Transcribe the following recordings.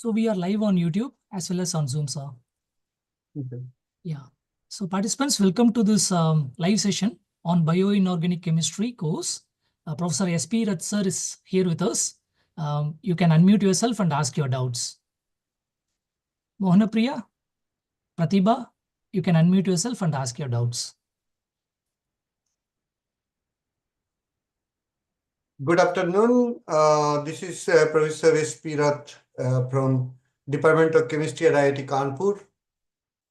So we are live on YouTube as well as on Zoom, sir. Okay. Yeah. So participants, welcome to this live session on Bioinorganic Chemistry course. Professor S.P. Rath sir is here with us. You can unmute yourself and ask your doubts. Mohanapriya, Pratibha, you can unmute yourself and ask your doubts. Good afternoon. This is Professor S.P. Rath from Department of Chemistry at IIT-Kanpur.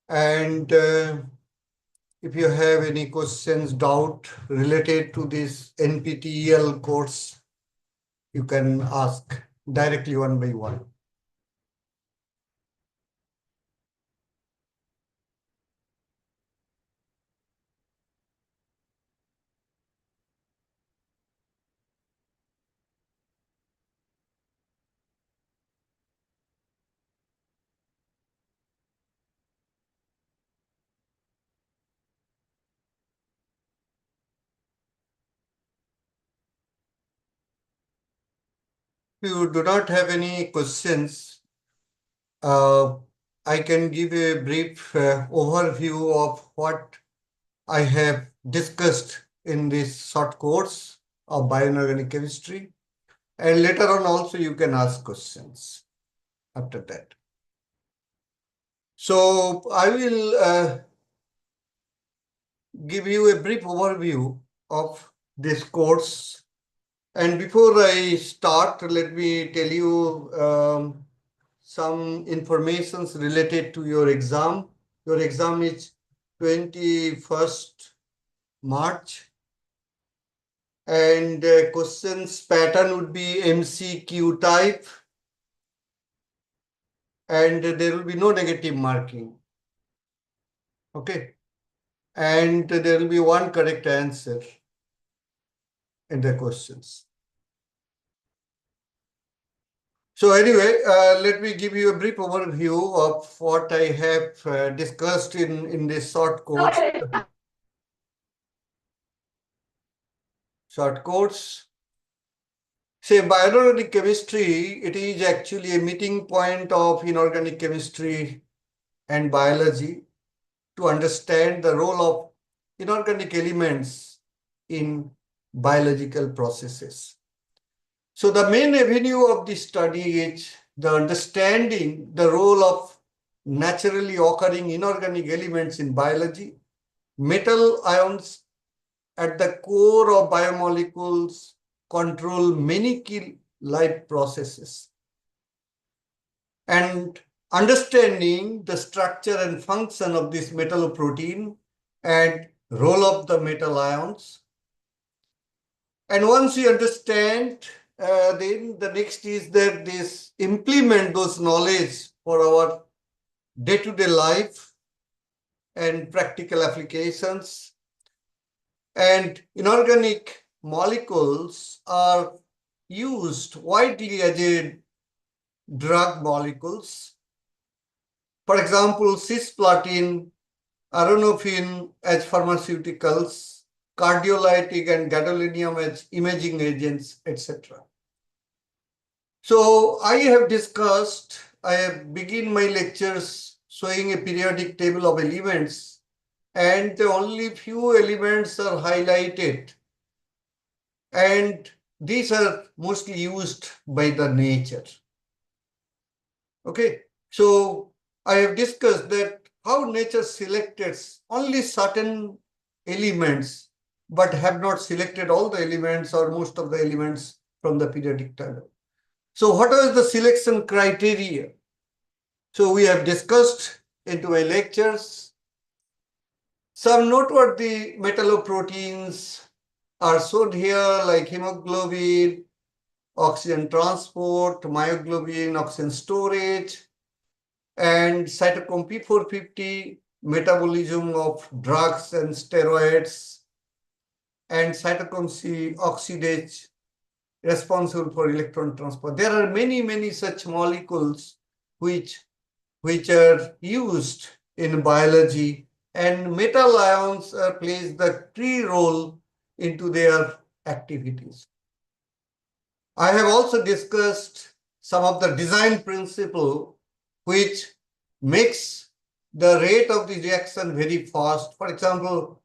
And if you have any questions, doubt related to this NPTEL course, you can ask directly one by one. If you do not have any questions, I can give a brief overview of what I have discussed in this short course of bioinorganic chemistry. And later on also you can ask questions after that. So I will give you a brief overview of this course. And before I start, let me tell you some information related to your exam. Your exam is 21st March. And questions pattern would be MCQ type. And there will be no negative marking. Okay. And there will be one correct answer in the questions. So anyway, let me give you a brief overview of what I have discussed in this short course. Short course. Say bioinorganic chemistry, it is actually a meeting point of inorganic chemistry and biology to understand the role of inorganic elements in biological processes. So the main avenue of this study is the understanding the role of naturally occurring inorganic elements in biology. Metal ions at the core of biomolecules control many key life processes. And understanding the structure and function of this metalloprotein and role of the metal ions. And once you understand, then the next is that this implement those knowledge for our day-to-day life and practical applications. And inorganic molecules are used widely as a drug molecules. For example, cisplatin, aronophine as pharmaceuticals, cardiolytic and gadolinium as imaging agents, etc. So I have discussed, I have begin my lectures showing a periodic table of elements, and only few elements are highlighted. And these are mostly used by the nature. Okay, so I have discussed that how nature selected only certain elements, but have not selected all the elements or most of the elements from the periodic table. So what was the selection criteria? So we have discussed into my lectures. Some noteworthy metalloproteins are shown here, like hemoglobin, oxygen transport, myoglobin, oxygen storage, and cytochrome P450, metabolism of drugs and steroids, and cytochrome C oxidase, responsible for electron transport. There are many such molecules which are used in biology, and metal ions plays the key role into their activities. I have also discussed some of the design principle which makes the rate of the reaction very fast. For example,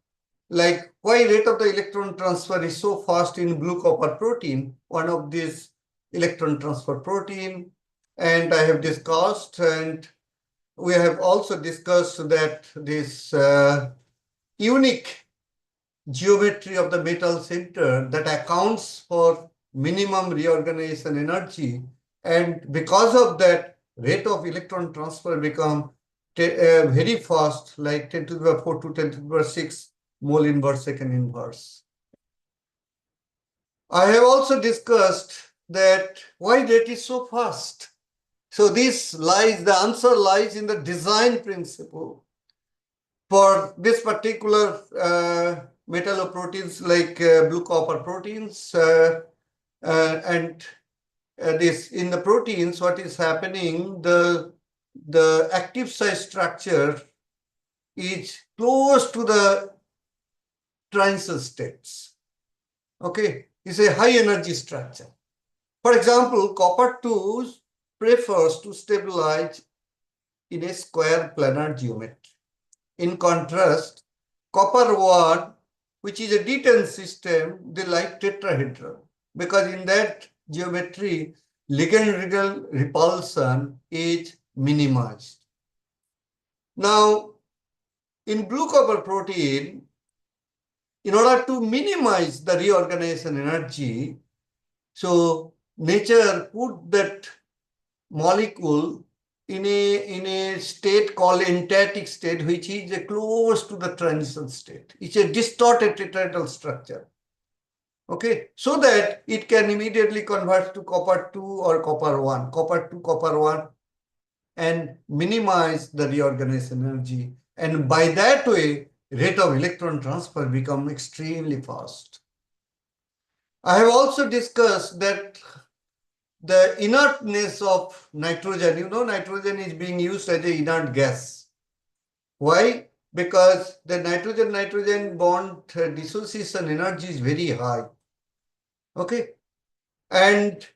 like why rate of the electron transfer is so fast in blue copper protein, one of these electron transfer protein, and I have discussed, and we have also discussed that this unique geometry of the metal center that accounts for minimum reorganization energy, and because of that rate of electron transfer become very fast, like 10 to the power 4 to 10 to the power 6 mole inverse second inverse. I have also discussed that why that is so fast. So this lies, the answer lies in the design principle. For this particular metalloproteins like blue copper proteins and this in the proteins, what is happening, the active site structure is close to the transition states. Okay, it's a high energy structure. For example, copper 2 prefers to stabilize in a square planar geometry. In contrast, copper 1, which is a D10 system, they like tetrahedral because in that geometry, ligand repulsion is minimized. Now, in blue copper protein, in order to minimize the reorganization energy, so nature put that molecule in a state called enteric state, which is close to the transition state. It's a distorted tetrahedral structure. Okay, so that it can immediately convert to copper 2 or copper 1, copper 2, copper 1, and minimize the reorganization energy. And by that way, rate of electron transfer become extremely fast. I have also discussed that the inertness of nitrogen, nitrogen is being used as an inert gas. Why? Because the nitrogen-nitrogen bond dissociation energy is very high. Okay. And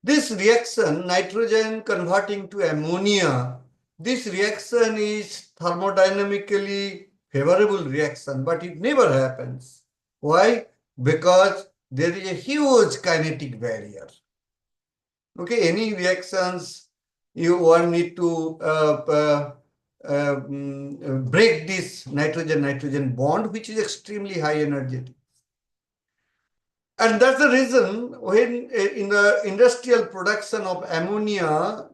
this reaction, nitrogen converting to ammonia, this reaction is thermodynamically favorable reaction, but it never happens. Why? Because there is a huge kinetic barrier. Okay, any reactions, you one need to break this nitrogen-nitrogen bond, which is extremely high energetic. And that's the reason when in the industrial production of ammonia,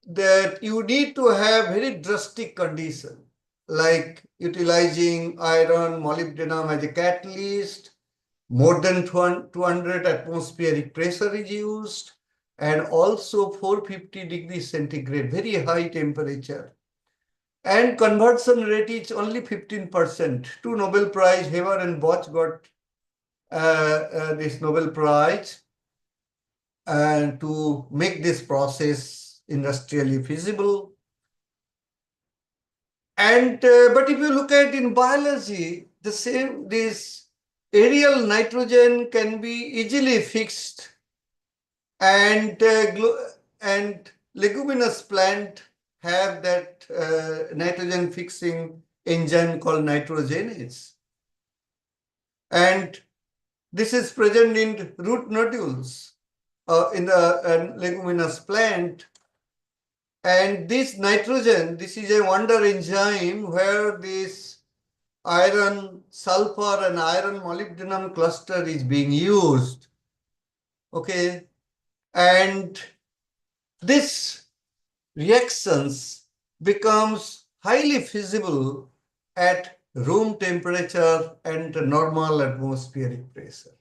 that you need to have very drastic condition, like utilizing iron, molybdenum as a catalyst, more than 200 atmospheric pressure is used, and also 450 degrees centigrade, very high temperature. And conversion rate is only 15%. Two Nobel Prize, Haber and Bosch got this Nobel Prize to make this process industrially feasible. And but if you look at in biology, this aerial nitrogen can be easily fixed, and leguminous plant have that nitrogen fixing enzyme called nitrogenase. And this is present in root nodules in the leguminous plant. And this nitrogen, this is a wonder enzyme where this iron, sulfur, and iron molybdenum cluster is being used. Okay. And this reactions becomes highly feasible at room temperature and normal atmospheric pressure.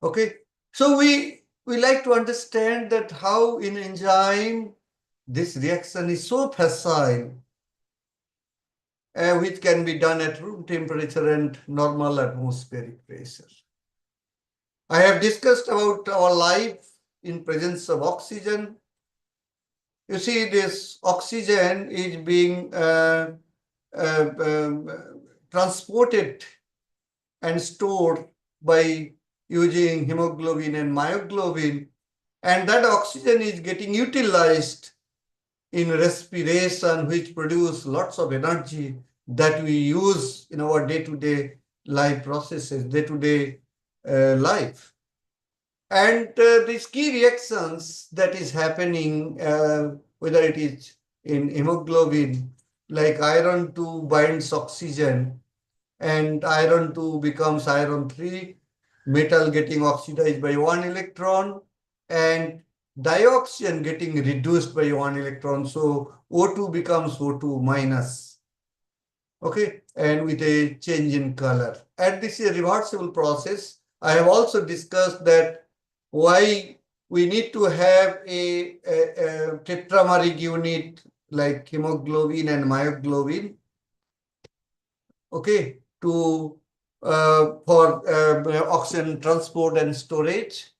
Okay, so we like to understand that how in enzyme this reaction is so facile, which can be done at room temperature and normal atmospheric pressure. I have discussed about our life in presence of oxygen. You see, this oxygen is being transported and stored by using hemoglobin and myoglobin. and that oxygen is getting utilized in respiration, which produce lots of energy that we use in our day-to-day life processes, day-to-day life. And these key reactions that is happening, whether it is in hemoglobin, like iron 2 binds oxygen and iron 2 becomes iron 3, metal getting oxidized by 1 electron, and dioxygen getting reduced by 1 electron. So O2 becomes O2 minus. Okay, and with a change in color. And this is a reversible process. I have also discussed that why we need to have a tetrameric unit like hemoglobin and myoglobin, okay, to for oxygen transport and storage.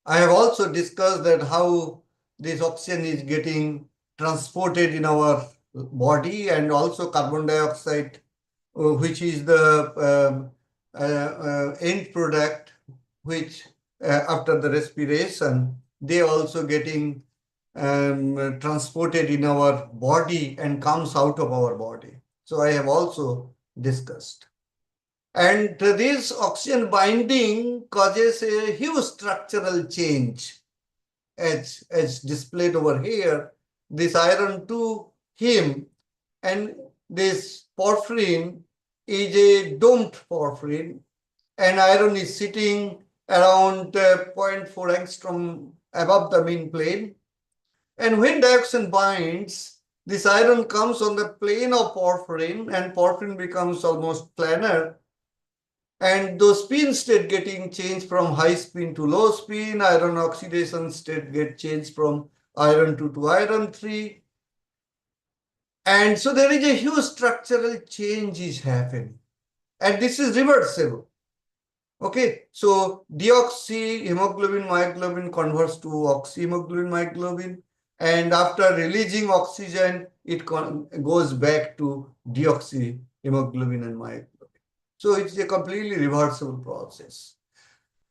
I have also discussed that how this oxygen is getting transported in our body, and also carbon dioxide, which is the end product, which after the respiration, they also getting transported in our body and comes out of our body. So I have also discussed. And this oxygen binding causes a huge structural change as displayed over here. This iron 2 heme and this porphyrin is a domed porphyrin, and iron is sitting around 0.4 angstrom above the mean plane. And when dioxin binds, this iron comes on the plane of porphyrin, and porphyrin becomes almost planar. And those spin state getting changed from high spin to low spin, iron oxidation state get changed from iron 2 to iron 3. And so there is a huge structural change is happening. And this is reversible. Okay, so deoxyhemoglobin myoglobin converts to oxyhemoglobin myoglobin. And after releasing oxygen, it goes back to deoxyhemoglobin and myoglobin. So it's a completely reversible process.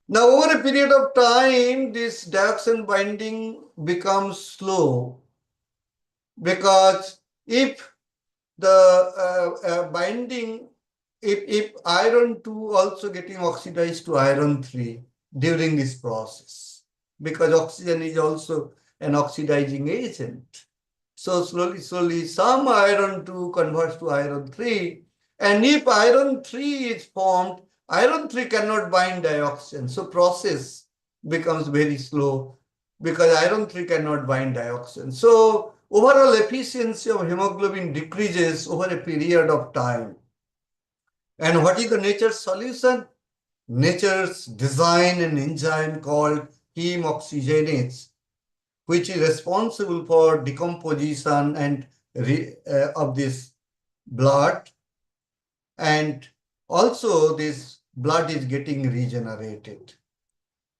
Now, over a period of time, this dioxin binding becomes slow, because if the binding, if iron 2 also getting oxidized to iron 3 during this process, because oxygen is also an oxidizing agent. So slowly, some iron 2 converts to iron 3. And if iron 3 is formed, iron 3 cannot bind dioxin. So process becomes very slow because iron 3 cannot bind dioxin. So overall efficiency of hemoglobin decreases over a period of time. And what is the nature's solution? Nature's design an enzyme called heme oxygenase, which is responsible for decomposition and of this blood, and also this blood is getting regenerated.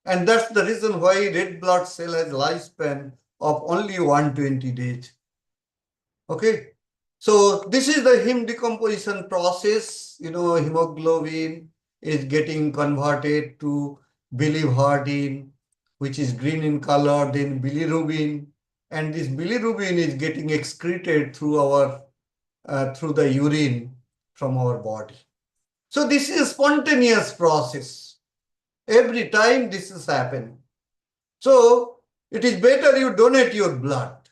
And that's the reason why red blood cell has lifespan of only 120 days. Okay, so this is the heme decomposition process. Hemoglobin is getting converted to biliverdin, which is green in color, then bilirubin, and this bilirubin is getting excreted through our through the urine from our body. So this is a spontaneous process. Every time this is happening. So it is better you donate your blood.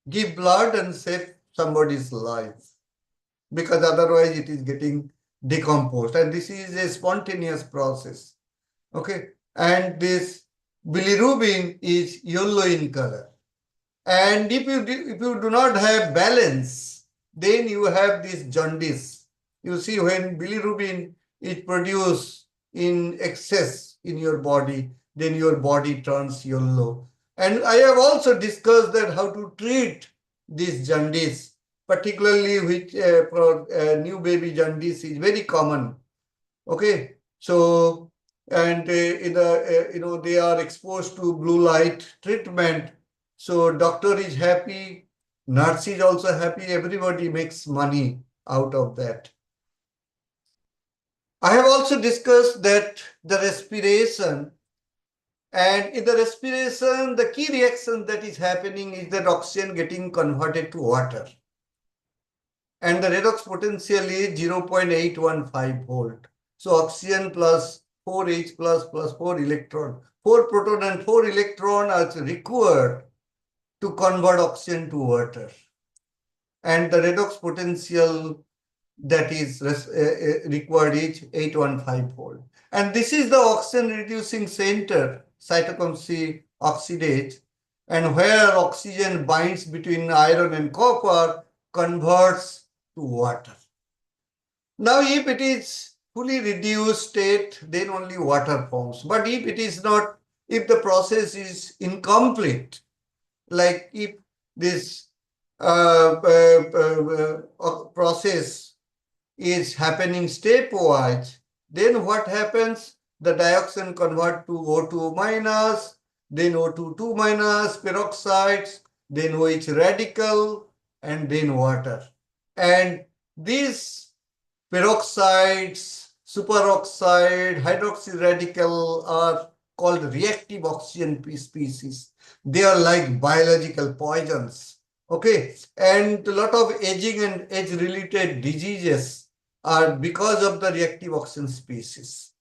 Give blood and save somebody's life, because otherwise it is getting decomposed. And this is a spontaneous process. Okay. And this bilirubin is yellow in color. And if you do not have balance, then you have this jaundice. You see, when bilirubin is produced in excess in your body, then your body turns yellow. And I have also discussed that how to treat this jaundice, particularly which for new baby jaundice is very common. Okay, so and they are exposed to blue light treatment. So doctor is happy, nurse is also happy, everybody makes money out of that. I have also discussed that the respiration And in the respiration, the key reaction that is happening is that oxygen getting converted to water. And the redox potential is 0.815 volt. So oxygen plus 4H plus 4 electron, 4 proton and 4 electron are required to convert oxygen to water. And the redox potential that is required is 815 volt. And this is the oxygen reducing center, cytochrome C oxidase, and where oxygen binds between iron and copper converts to water. Now, if it is fully reduced state, then only water forms. But if it is not, if the process is incomplete, like if this process is happening stepwise, then what happens? The dioxin convert to O2 minus, then O2 2 minus peroxides, then OH radical, and then water. And these peroxides, superoxide, hydroxy radical are called reactive oxygen species. They are like biological poisons. Okay, and a lot of aging and age-related diseases are because of the reactive oxygen species.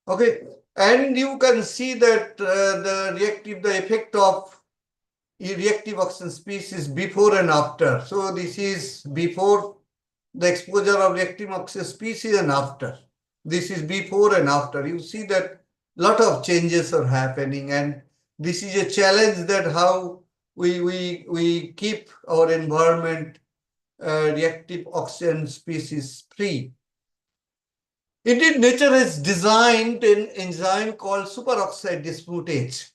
Okay, and you can see that the effect of reactive oxygen species before and after. So this is before the exposure of reactive oxygen species and after. This is before and after. You see that lot of changes are happening, and this is a challenge that how we keep our environment reactive oxygen species free. Indeed, nature has designed an enzyme called superoxide dismutase,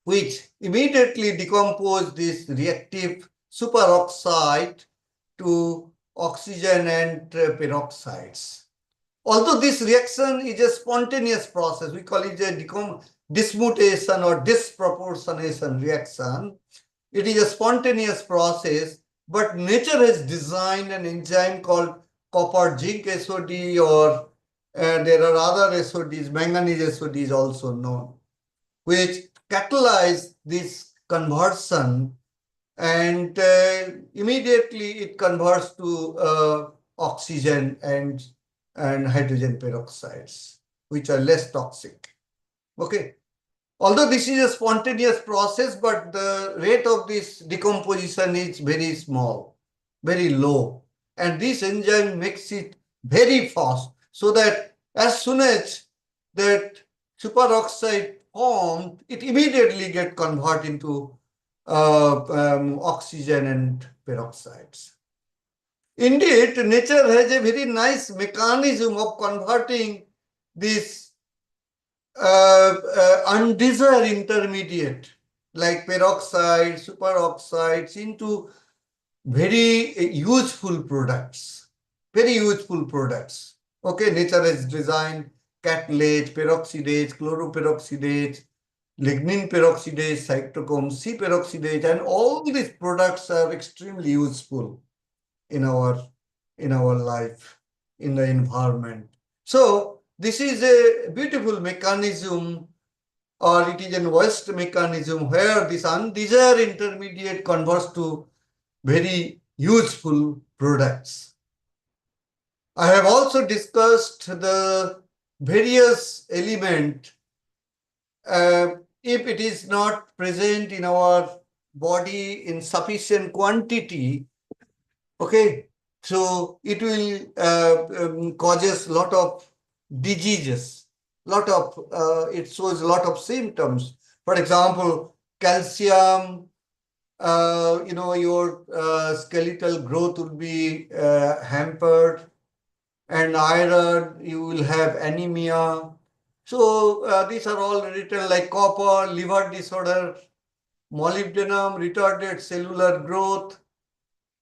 which immediately decompose this reactive superoxide to oxygen and peroxides. Although this reaction is a spontaneous process, we call it a dismutation or disproportionation reaction. It is a spontaneous process, but nature has designed an enzyme called copper zinc SOD, or there are other SODs, manganese SOD is also known, which catalyze this conversion, and immediately it converts to oxygen and hydrogen peroxides, which are less toxic. Okay. Although this is a spontaneous process, but the rate of this decomposition is very small, very low. And this enzyme makes it very fast, so that as soon as that superoxide formed, it immediately get converted into oxygen and peroxides. Indeed, nature has a very nice mechanism of converting this undesired intermediate like peroxide, superoxides into very useful products. Very useful products. Okay, nature has designed catalase, peroxidase, chloroperoxidase, lignin peroxidase, cytochrome C peroxidase, and all these products are extremely useful in our life, in the environment. So this is a beautiful mechanism, or it is a waste mechanism where this undesired intermediate converts to very useful products. I have also discussed the various elements. If it is not present in our body in sufficient quantity, okay, so it will causes a lot of diseases, it shows a lot of symptoms. For example, calcium, your skeletal growth will be hampered, and iron, you will have anemia. So these are all written, like copper, liver disorder, molybdenum, retarded cellular growth,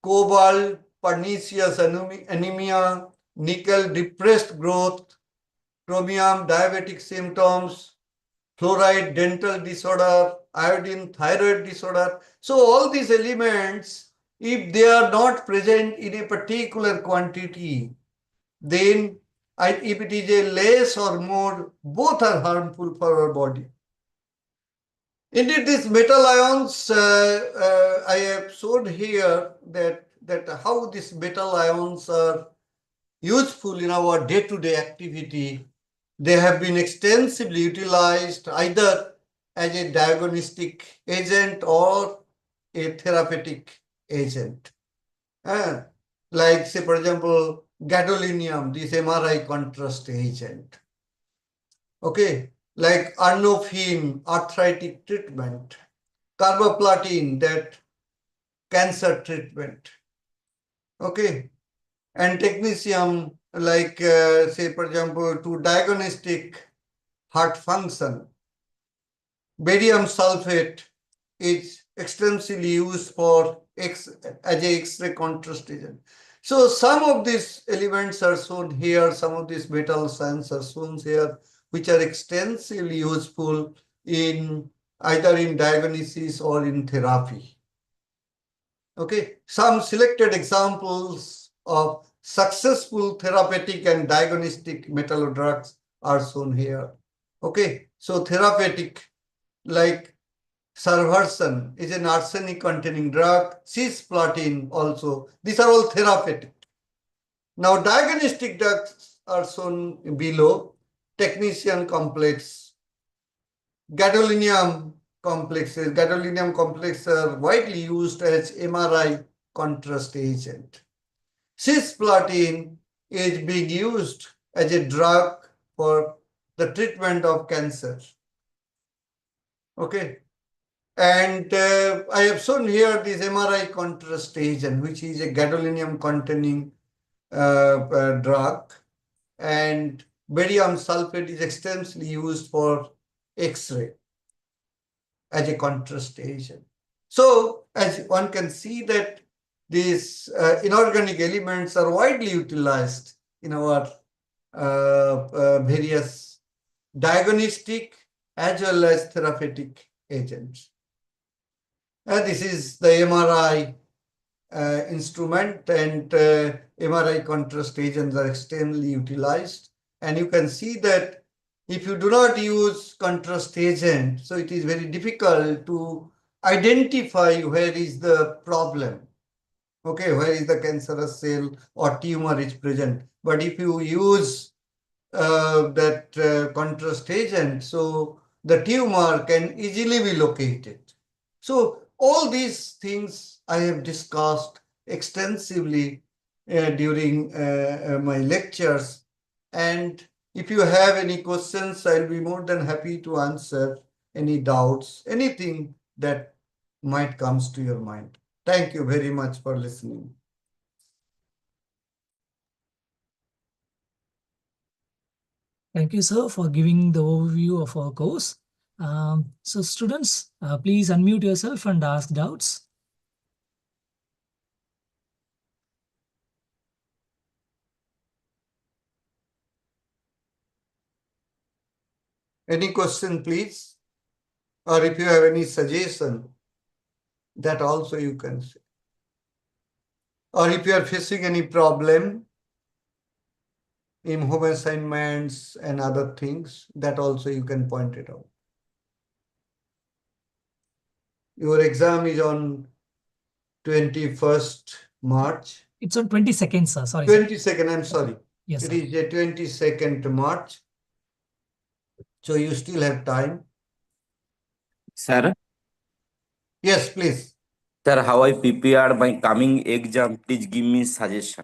cobalt, pernicious anemia, nickel, depressed growth, chromium, diabetic symptoms, fluoride, dental disorder, iodine, thyroid disorder. So all these elements, if they are not present in a particular quantity, then if it is a less or more, both are harmful for our body. Indeed, these metal ions, I have shown here that how these metal ions are useful in our day-to-day activity. They have been extensively utilized either as a diagnostic agent or a therapeutic agent. Uh, like, say, for example, gadolinium, this MRI contrast agent. Okay, like arnofin, arthritic treatment, carboplatin, that cancer treatment. Okay, and technetium, like say, for example, to diagnostic heart function. Barium sulfate is extensively used for as a X-ray contrast agent. So some of these elements are shown here, some of these metal ions are shown here, which are extensively useful in either in diagnosis or in therapy. Okay, some selected examples of successful therapeutic and diagnostic metal drugs are shown here. Okay, so therapeutic, like Sarvarsan is an arsenic-containing drug, cisplatin also. These are all therapeutic. Now, diagnostic drugs are shown below. Technetium complex, gadolinium complexes. Gadolinium complexes are widely used as MRI contrast agent. Cisplatin is being used as a drug for the treatment of cancer. Okay. And I have shown here this MRI contrast agent, which is a gadolinium containing drug. And barium sulfate is extensively used for X-ray as a contrast agent. So as one can see that these inorganic elements are widely utilized in our various diagnostic as well as therapeutic agents. This is the MRI instrument, and MRI contrast agents are extremely utilized. And you can see that if you do not use contrast agent, so it is very difficult to identify where is the problem. Okay, where is the cancerous cell or tumor is present. But if you use that contrast agent, so the tumor can easily be located. So all these things I have discussed extensively during my lectures. And if you have any questions, I'll be more than happy to answer any doubts, anything that might comes to your mind. Thank you very much for listening. Thank you, sir, for giving the overview of our course. So students, please unmute yourself and ask doubts. Any question, please? Or if you have any suggestion, that also you can say. Or if you are facing any problem in home assignments and other things, that also you can point it out. Your exam is on 21st March. It's on 22nd, sir. Sorry, 22nd, I'm sorry. Yes, it sir. is a 22nd March. So you still have time. Sir, Yes, please. sir, how I prepared my coming exam? Please give me suggestion.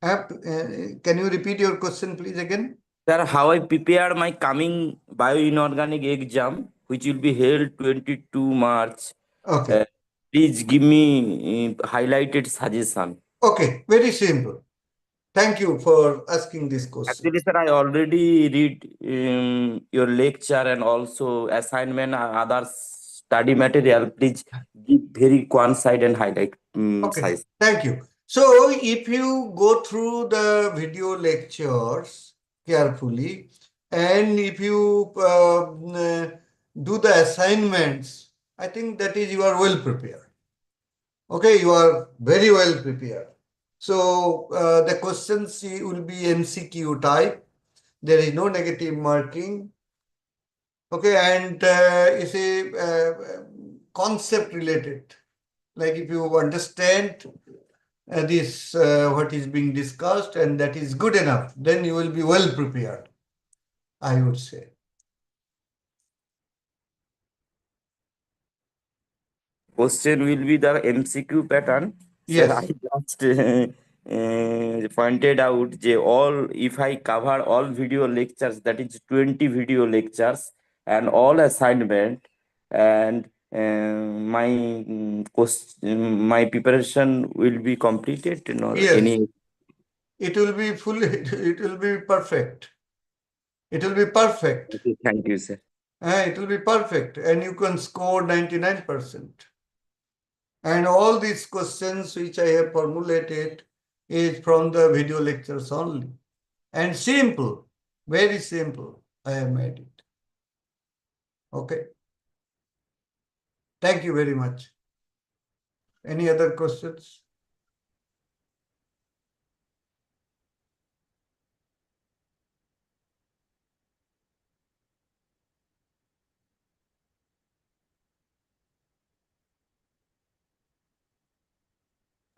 Can you repeat your question, please, again? Sir, how I prepared my coming bioinorganic exam, which will be held 22 March. Okay. Please give me highlighted suggestion. Okay, very simple. Thank you for asking this question. Actually, sir, I already read your lecture and also assignment and other study material. Please give very coincide and highlight Okay, size. thank you. So if you go through the video lectures carefully, and if you do the assignments, I think that is you are well prepared. Okay, you are very well prepared. So the questions will be MCQ type. There is no negative marking. Okay, and is a concept related. Like if you understand this what is being discussed and that is good enough, then you will be well prepared, I would say. Question will be the MCQ pattern. Sir, I Yes, just pointed out all if I cover all video lectures, that is 20 video lectures and all assignment, and my preparation will be completed or yes, any. it will be fully, it will be perfect. It will be perfect. Okay, thank you, sir. It will be perfect, and you can score 99%. And all these questions which I have formulated is from the video lectures only. And simple, very simple, I have made it. Okay. Thank you very much. Any other questions?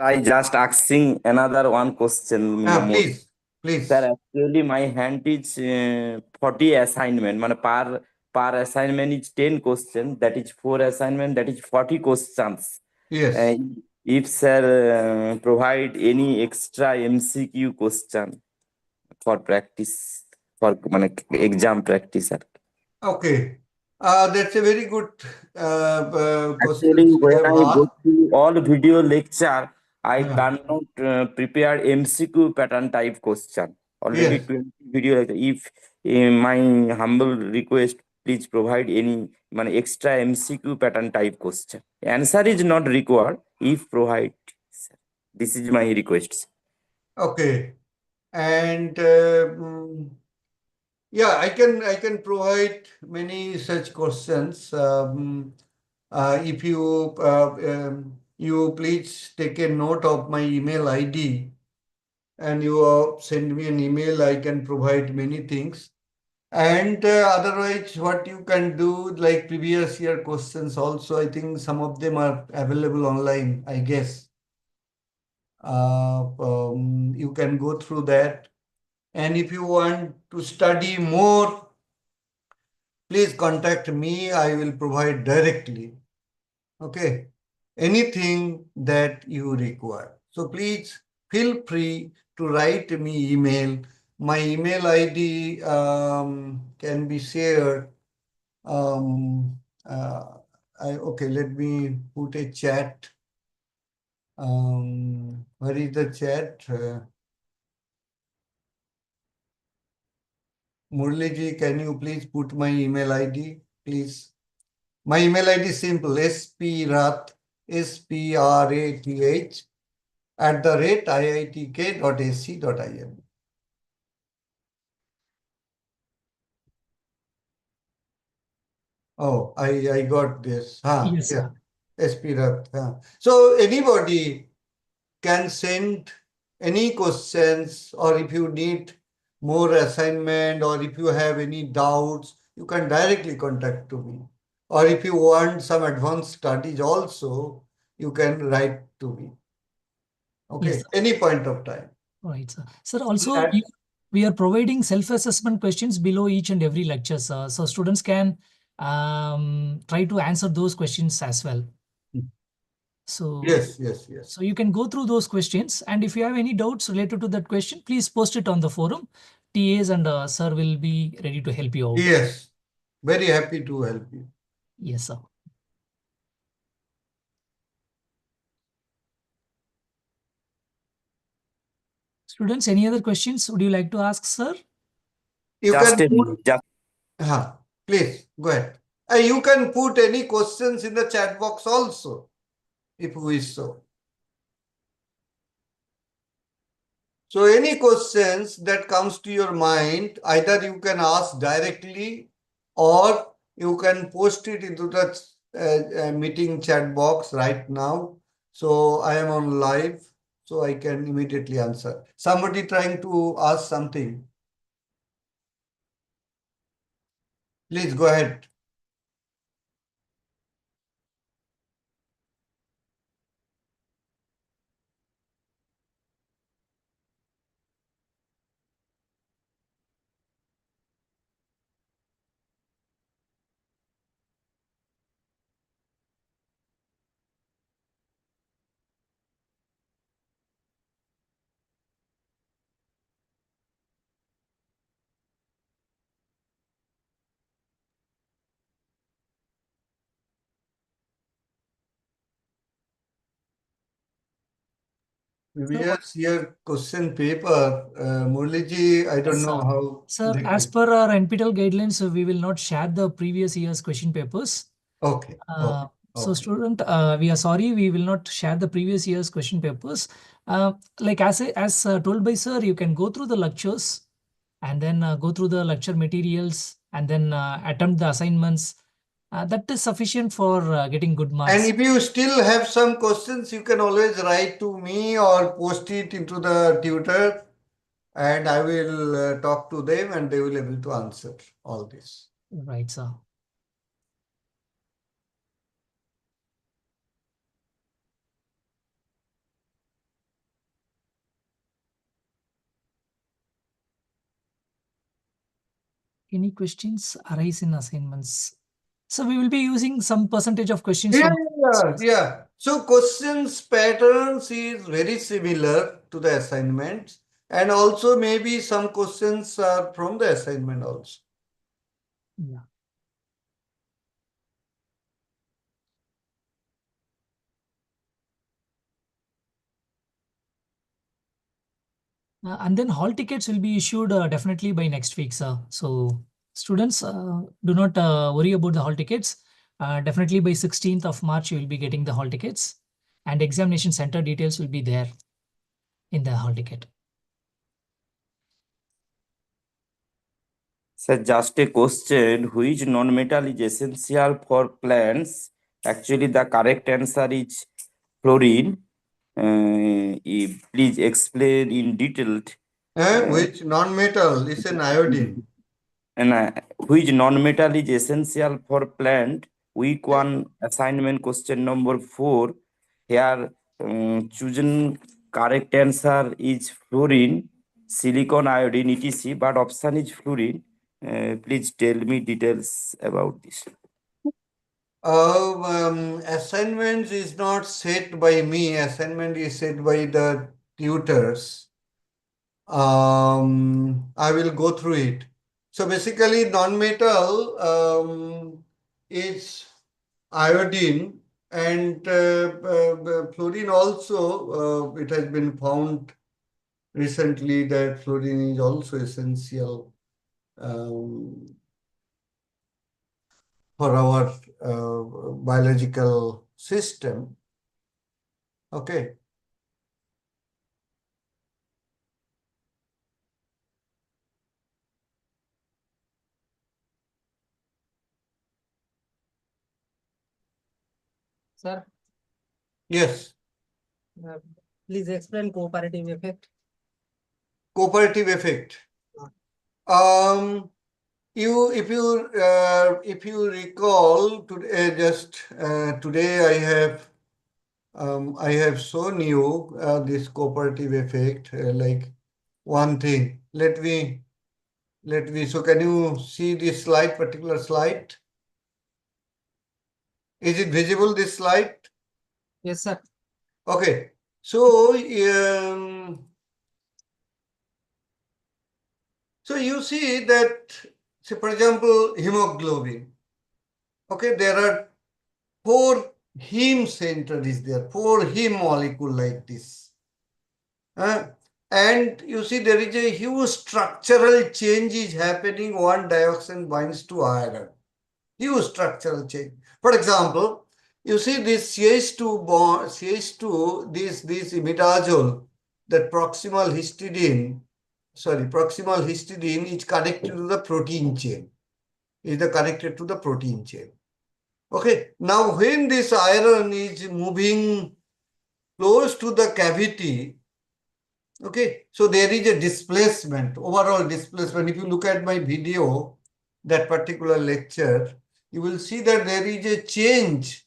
I just asking another one question, more. Please, please. Sir, actually my hand is 40 assignment. মানে per assignment is 10 question. That is 4 assignment. That is 40 questions. Yes. If sir provide any extra MCQ question for practice, for মানে exam practice, sir. Okay. That's a very good Actually, questions you when have I go asked. to all video lecture, I Yeah. cannot prepare MCQ pattern type question. Already Yes. 20 video lecture. If my humble request, please provide any extra MCQ pattern type question. Answer is not required. If provide, sir. This is my request. Okay. And yeah, I can provide many such questions. If you please take a note of my email ID and you send me an email, I can provide many things. And otherwise, what you can do, like previous year questions also, I think some of them are available online, I guess. You can go through that. And if you want to study more, please contact me. I will provide directly. Okay. Anything that you require. So please feel free to write me email. My email ID can be shared. Um, uh, okay, let me put a chat. Where is the chat? Murliji, can you please put my email ID, please? My email ID is simple, sprath, sprath, @iitk.ac.in. Oh, I got this. Yes, Yeah, sir. sprath. So anybody can send any questions, or if you need more assignment, or if you have any doubts, you can directly contact to me. Or if you want some advanced studies also, you can write to me. Yes, Okay, sir. any point of time. Right, sir. Sir, also, That- we are providing self-assessment questions below each and every lecture, sir. So students can try to answer those questions as well. So, Yes, yes, yes. so you can go through those questions. And if you have any doubts related to that question, please post it on the forum. TAs and sir will be ready to help you out. Yes, very happy to help you. Yes, sir. Students, any other questions would you like to ask, sir? You Just can a put, minute. Just please go ahead. You can put any questions in the chat box also, if you wish so. So any questions that comes to your mind, either you can ask directly or you can post it into the meeting chat box right now. So I am on live, so I can immediately answer. Somebody trying to ask something. Please go ahead. Viewers, here question paper. Murliji, I don't Yes, know sir. how. Sir, they as can- per our NPTEL guidelines, we will not share the previous year's question papers. Okay. Okay. So Okay. student, we are sorry, we will not share the previous year's question papers. Like as told by sir, you can go through the lectures and then go through the lecture materials and then attempt the assignments. That is sufficient for getting good And marks. if you still have some questions, you can always write to me or post it into the tutor, and I will talk to them and they will able to answer all this. Right, sir. Any questions arise in assignments? So we will be using some percentage of questions Yeah, from. yeah. So questions patterns is very similar to the assignments, and also maybe some questions are from the assignment also. Yeah. And then hall tickets will be issued definitely by next week, sir. So students, do not worry about the hall tickets. Definitely by 16th of March, you will be getting the hall tickets, and examination center details will be there in the hall ticket. Sir, just a question, which non-metal is essential for plants? Actually, the correct answer is fluorine. Please explain in detail. Which non-metal is an iodine. And which non-metal is essential for plant? Week 1 assignment question number 4. Here, chosen correct answer is fluorine, silicon, iodine, etc. But option is fluorine. Please tell me details about this. Assignments is not set by me. Assignment is set by the tutors. I will go through it. So basically, non-metal is iodine and fluorine also. It has been found recently that fluorine is also essential for our biological system. Okay. Sir, Yes. please explain cooperative effect. Cooperative effect. If you recall today, today I have shown you this cooperative effect, like one thing. Let me. So can you see this slide, particular slide? Is it visible, this slide? Yes, sir. Okay. So so you see that, say for example, hemoglobin. Okay, there are four heme center is there, four heme molecule like this. And you see there is a huge structural change is happening. One dioxin binds to iron. Huge structural change. For example, you see this CH2 bond, CH2, this imidazole, that proximal histidine is connected to the protein chain. Connected to the protein chain. Okay. Now, when this iron is moving close to the cavity, okay, so there is a displacement, overall displacement. If you look at my video, that particular lecture, you will see that there is a change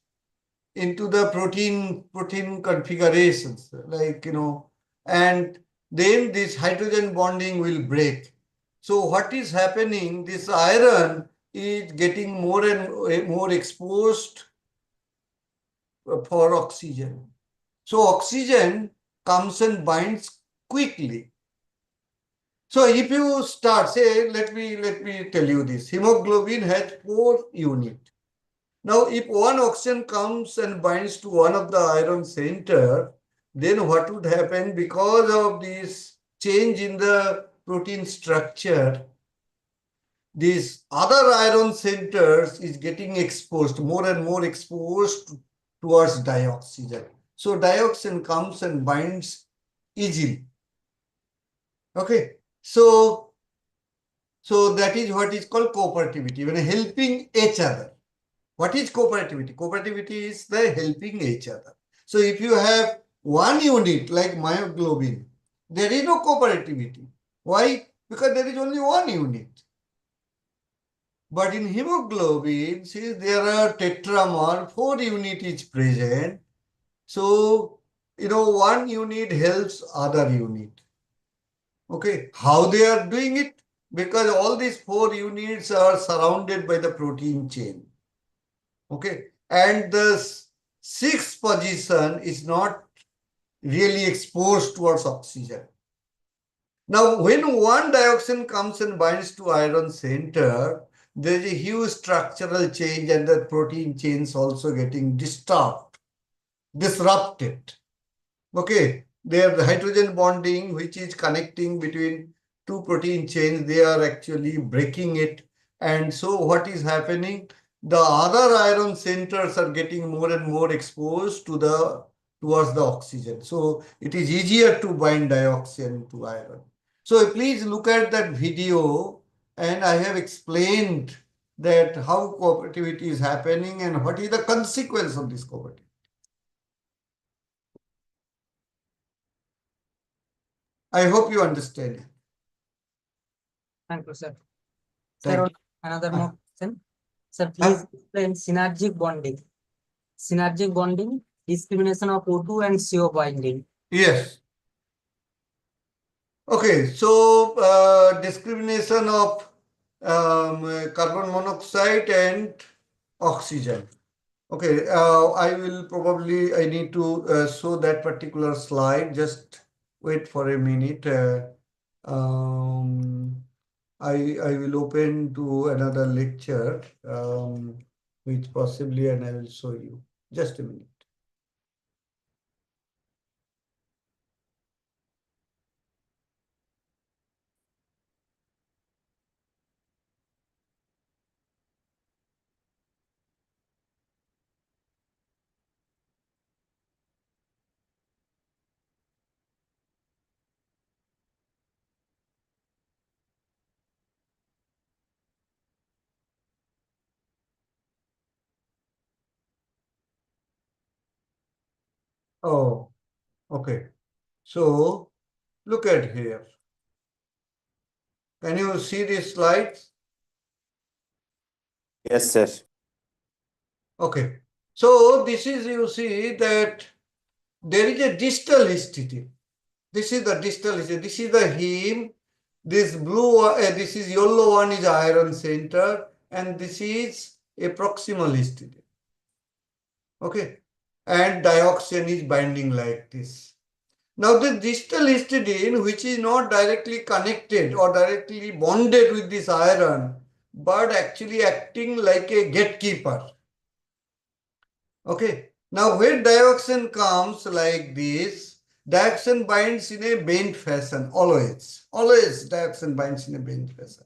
into the protein configurations, like, and then this hydrogen bonding will break. So what is happening, this iron is getting more and more exposed for oxygen. So oxygen comes and binds quickly. So if you start, say, let me tell you this, hemoglobin has 4 units. Now, if one oxygen comes and binds to one of the iron center, then what would happen? Because of this change in the protein structure, these other iron centers is getting exposed, more and more exposed towards dioxygen. So dioxygen comes and binds easily. Okay, so that is what is called cooperativity, when helping each other. What is cooperativity? Cooperativity is the helping each other. So if you have one unit like myoglobin, there is no cooperativity. Why? Because there is only one unit. But in hemoglobin, since there are tetramer, 4 unit is present. So, one unit helps other unit. Okay, how they are doing it? Because all these 4 units are surrounded by the protein chain. Okay, and the 6th position is not really exposed towards oxygen. Now, when one dioxin comes and binds to iron center, there is a huge structural change and the protein chains also getting disrupted. Okay, there the hydrogen bonding, which is connecting between 2 protein chains, they are actually breaking it. And so what is happening? The other iron centers are getting more and more exposed towards the oxygen. So it is easier to bind dioxin to iron. So please look at that video, and I have explained that how cooperativity is happening and what is the consequence of this cooperativity. I hope you understand it. Thank you, sir. Thank Sir, you. another more question. Sir, please explain synergic bonding. Synergic bonding, discrimination of O2 and CO binding. Yes. Okay, so discrimination of carbon monoxide and oxygen. Okay, I need to show that particular slide. Just wait for a minute. I will open to another lecture, which possibly, and I will show you. Just a minute. Oh, okay. So look at here. Can you see these slides? Yes, sir. Okay. So this is, you see that there is a distal histidine. This is the distal histidine. This is the heme. This blue, this is yellow one is iron center, and this is a proximal histidine. Okay. And dioxin is binding like this. Now the distal histidine, which is not directly connected or directly bonded with this iron, but actually acting like a gatekeeper. Okay. Now when dioxin comes like this, dioxin binds in a bent fashion, always. Always dioxin binds in a bent fashion.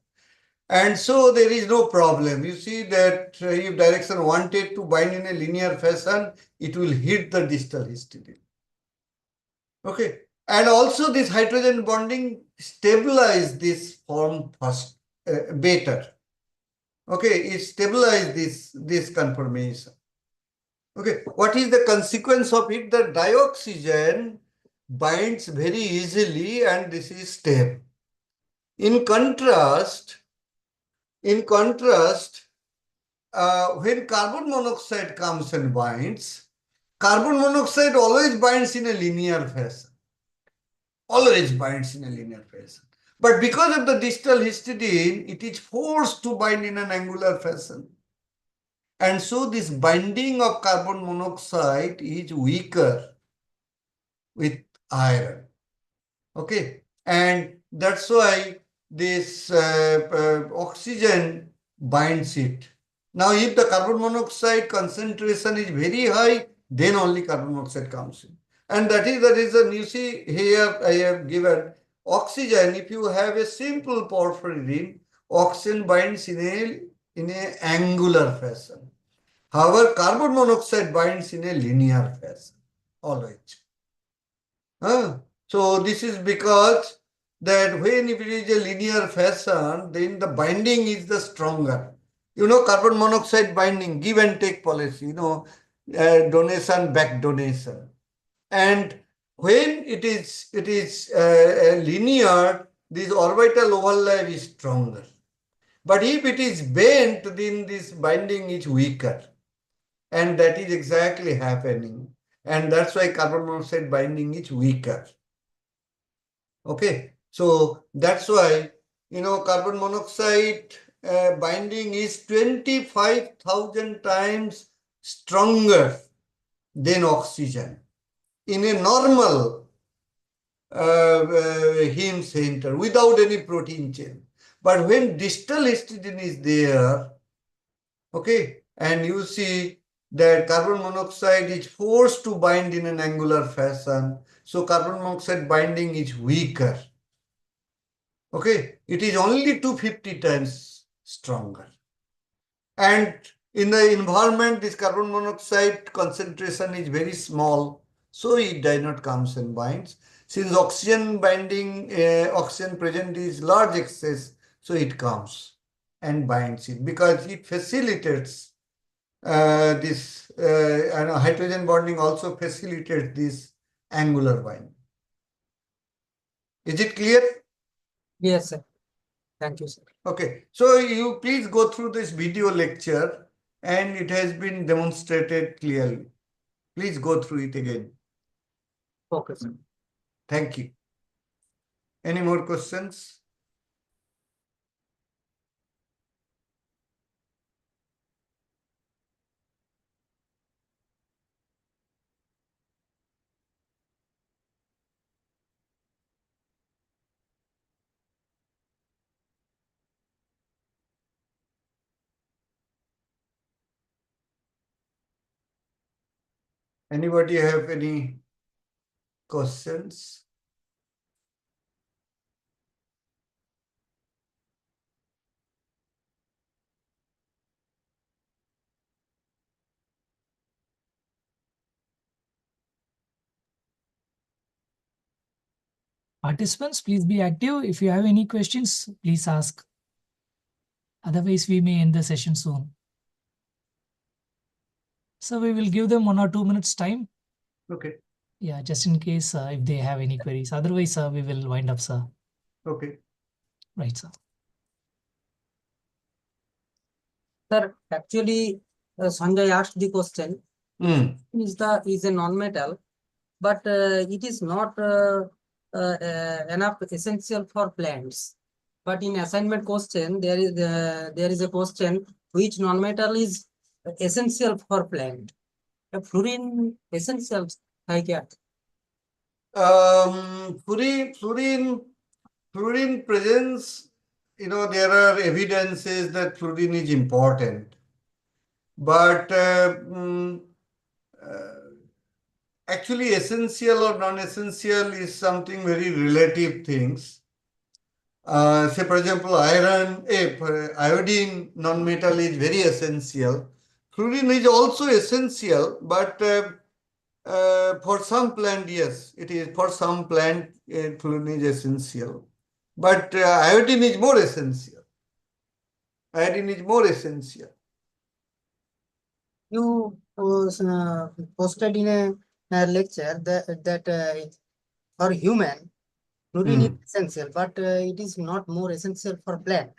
And so there is no problem. You see that if dioxin wanted to bind in a linear fashion, it will hit the distal histidine. Okay. And also this hydrogen bonding stabilize this form first, better. Okay, it stabilize this conformation. Okay, what is the consequence of it? The dioxygen binds very easily and this is stable. In contrast, In contrast, when carbon monoxide comes and binds, carbon monoxide always binds in a linear fashion. Always binds in a linear fashion. But because of the distal histidine, it is forced to bind in an angular fashion. And so this binding of carbon monoxide is weaker with iron. Okay, and that's why this oxygen binds it. Now, if the carbon monoxide concentration is very high, then only carbon monoxide comes in. And that is the reason you see here I have given oxygen. If you have a simple porphyry ring, oxygen binds in a angular fashion. However, carbon monoxide binds in a linear fashion, always. So this is because that when if it is a linear fashion, then the binding is the stronger. You know, carbon monoxide binding, give and take policy, donation, back donation. And when it is linear, this orbital overlap is stronger. But if it is bent, then this binding is weaker. And that is exactly happening. And that's why carbon monoxide binding is weaker. Okay, so that's why, carbon monoxide binding is 25,000 times stronger than oxygen in a normal heme center without any protein chain. But when distal histidine is there, okay, and you see that carbon monoxide is forced to bind in an angular fashion, so carbon monoxide binding is weaker. Okay, it is only 250 times stronger. And in the environment, this carbon monoxide concentration is very small, so it does not comes and binds. Since oxygen binding, oxygen present is large excess, so it comes and binds it because it facilitates this, and hydrogen bonding also facilitates this angular binding. Is it clear? Yes, sir. Thank you, sir. Okay, so you please go through this video lecture and it has been demonstrated clearly. Please go through it again. Okay, sir. Thank you. Any more questions? Anybody have any questions? Participants, please be active. If you have any questions, please ask. Otherwise, we may end the session soon. So we will give them 1 or 2 minutes time. Okay, Yeah, just in case if they have any queries. Otherwise, we will wind up, sir. okay. Right, sir. Sir, actually, Sanjay asked the question, is a non-metal, but it is not enough essential for plants. But in assignment question, there is a question which non-metal is essential for plant. Fluorine essential है क्या? Fluorine presence, there are evidences that fluorine is important. But actually essential or non-essential is something very relative things. Say for example, iodine non-metal is very essential. Fluorine is also essential, but for some plant, yes, it is. For some plant, fluorine is essential. But iodine is more essential. Iodine is more essential. You posted in a lecture that for human, fluorine is essential, but it is not more essential for plant.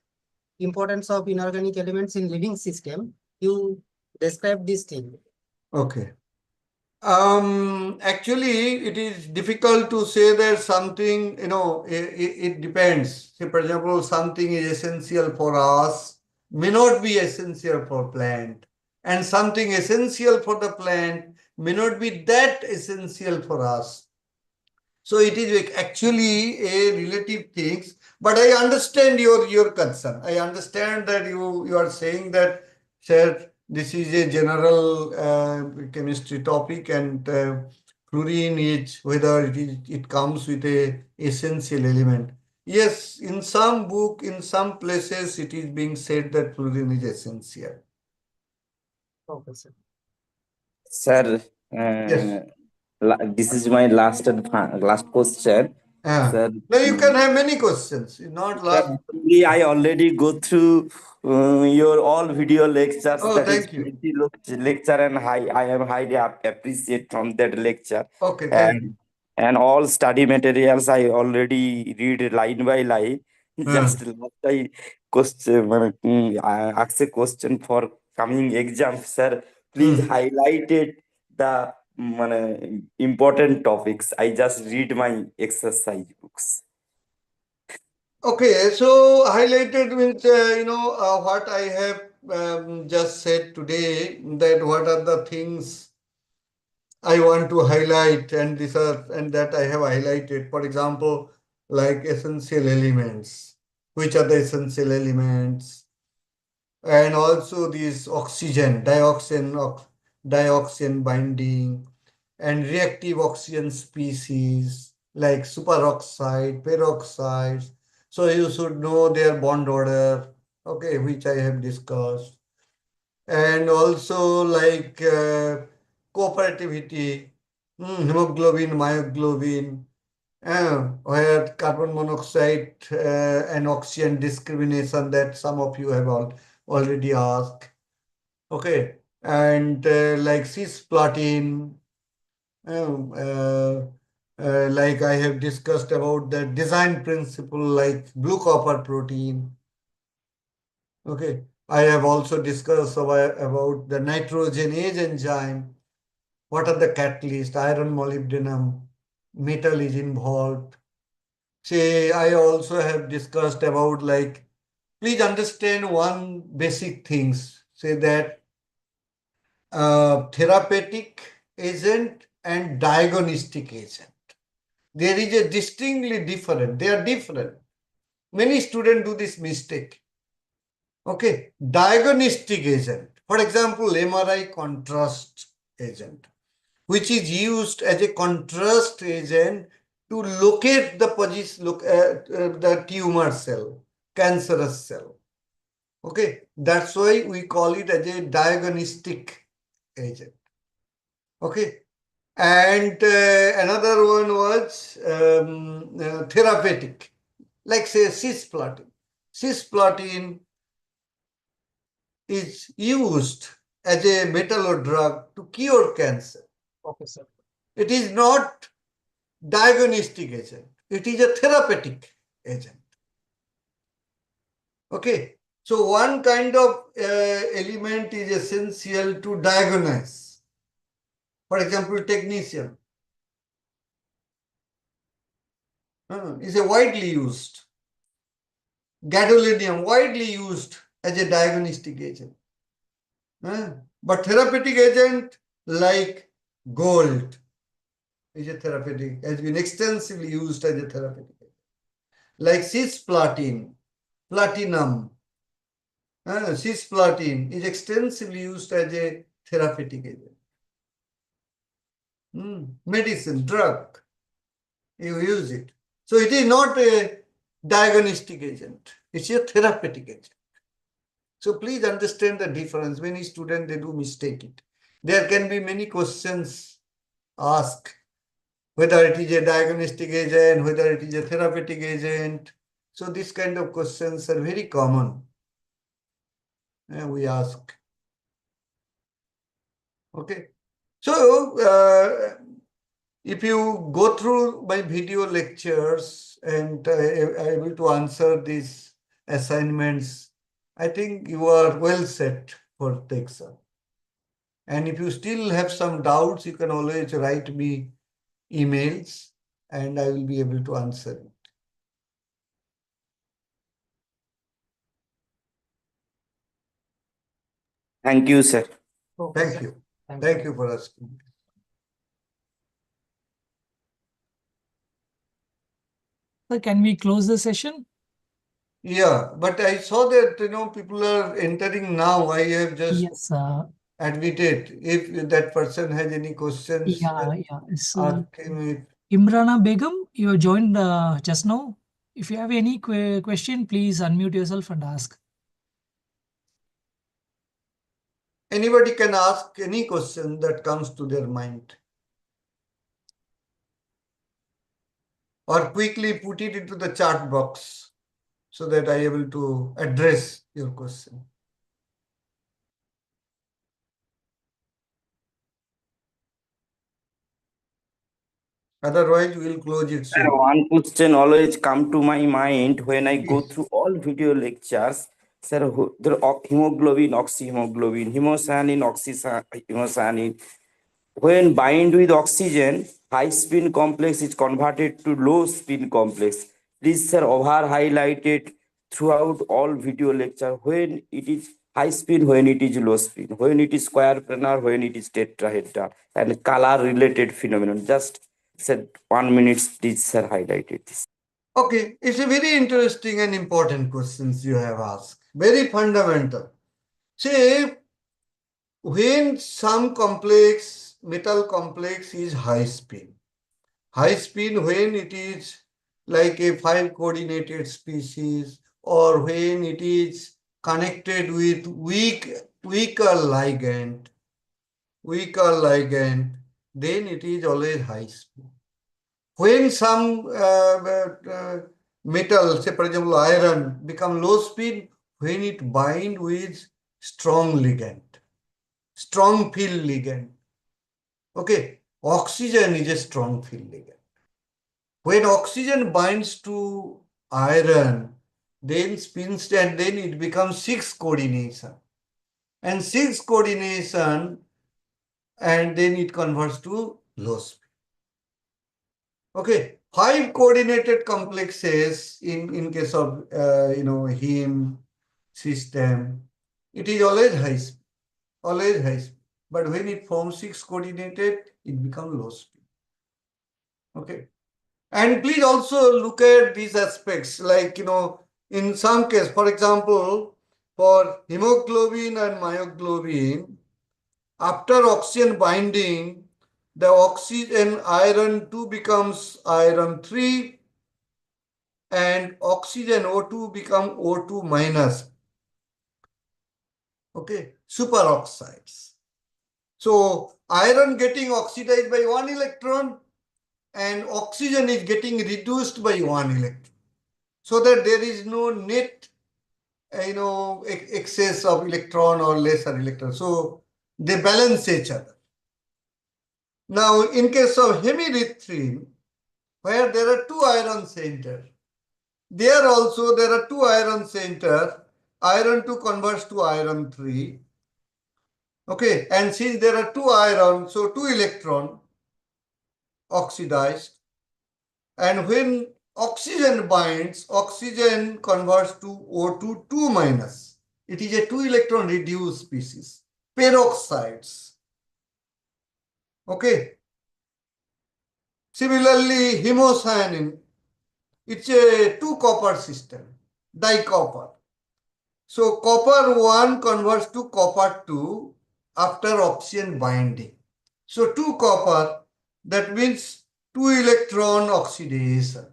importance of inorganic elements in living system, you describe this thing. Okay. Actually, it is difficult to say that something, it depends. Say, for example, something is essential for us, may not be essential for plant, and something essential for the plant may not be that essential for us. So it is actually a relative things, but I understand your concern. I understand that you are saying that, sir, this is a general chemistry topic, and fluorine is whether it comes with a essential element. Yes, in some book, in some places, it is being said that fluorine is essential. Okay, sir. Sir, Yes. this is my last question. Sir, Now you can have many questions. Not sir, last. actually, I already go through your all video lectures. Oh, That is thank you. plenty lecture, and I am highly appreciate from that lecture. Okay, thank you. And all study materials I already read line by line. Uh, Just last I ask a question for coming exam, sir. Please Hmm. highlight it the important topics. I just read my exercise books. Okay, so highlighted means, what I have just said today, that what are the things I want to highlight, and and that I have highlighted. For example, like essential elements. Which are the essential elements? And also this oxygen, dioxin binding, and reactive oxygen species like superoxide, peroxides. So you should know their bond order, okay, which I have discussed. And also like cooperativity, hemoglobin, myoglobin, where carbon monoxide and oxygen discrimination that some of you have already asked. Okay, and like cisplatin, like I have discussed about the design principle, like blue copper protein. Okay, I have also discussed about the nitrogenase enzyme. What are the catalysts? Iron, molybdenum, metal is involved. Say, I also have discussed about, like, please understand one basic things. Say that therapeutic agent and diagnostic agent. There is a distinctly different. They are different. Many students do this mistake. Okay, diagnostic agent. For example, MRI contrast agent, which is used as a contrast agent to locate the position, the tumor cell, cancerous cell. Okay, that's why we call it as a diagnostic agent. Okay, and another one was therapeutic, like say cisplatin. Cisplatin is used as a metal or drug to cure cancer. Okay, sir. It is not diagnostic agent. It is a therapeutic agent. Okay. So one kind of element is essential to diagnose. For example, technetium is a widely used. Gadolinium widely used as a diagnostic agent. But therapeutic agent like gold is a therapeutic, has been extensively used as a therapeutic agent. Like cisplatin, platinum. Cisplatin is extensively used as a therapeutic agent. Medicine, drug, you use it. So it is not a diagnostic agent, it's a therapeutic agent. So please understand the difference. Many students, they do mistake it. There can be many questions asked, whether it is a diagnostic agent, whether it is a therapeutic agent. So this kind of questions are very common. We ask. Okay. So if you go through my video lectures and are able to answer these assignments I think you are well set for the exam. And if you still have some doubts, you can always write me emails and I will be able to answer it. Thank you, sir. Okay, Thank sir. you. Thank Thank you for asking. So can we close the session? Yeah, but I saw that, people are entering now. I have just Yes. admitted. If that person has any questions, Yeah. So, ask him. Imrana Begum, you have joined just now. If you have any question, please unmute yourself and ask. Anybody can ask any question that comes to their mind. Or quickly put it into the chat box so that I am able to address your question. Otherwise, we will close it Sir, soon. one question always come to my mind when I go Yes. through all video lectures. Sir, hemoglobin, oxyhemoglobin, hemocyanin, oxyhemocyanin. When bind with oxygen, high spin complex is converted to low spin complex. Please, sir, over highlighted throughout all video lecture when it is high spin, when it is low spin, when it is square planar, when it is tetrahedral, and color related phenomenon. Just said 1 minute, please, sir, highlighted this. Okay, it's a very interesting and important questions you have asked. Very fundamental. Say, when some complex, metal complex is high spin. High spin when it is like a 5-coordinated species or when it is connected with weaker ligand, then it is always high spin. When some metal, say for example iron, become low spin when it bind with strong ligand, strong field ligand. Okay, oxygen is a strong field ligand. When oxygen binds to iron, then spins and then it becomes 6 coordination. And 6 coordination and then it converts to low spin. Okay, 5 coordinated complexes in case of heme system, it is always high spin, always high spin. But when it forms 6 coordinated, it becomes low spin. Okay. And please also look at these aspects like, in some case, for example, for hemoglobin and myoglobin, after oxygen binding, the oxygen iron 2 becomes iron 3 and oxygen O2 become O2 minus. Okay, superoxides. So iron getting oxidized by 1 electron and oxygen is getting reduced by 1 electron. So that there is no net, excess of electron or lesser electron. So they balance each other. Now, in case of hemerythrin, where there are 2 iron centers, there also there are 2 iron centers. Iron 2 converts to iron 3. Okay, and since there are 2 iron, so 2 electron oxidized. And when oxygen binds, oxygen converts to O2 2 minus. It is a 2 electron reduced species. Peroxides. Okay. Similarly, hemocyanin, it's a 2 copper system, dicopper. So copper 1 converts to copper 2 after oxygen binding. So 2 copper, that means 2 electron oxidation.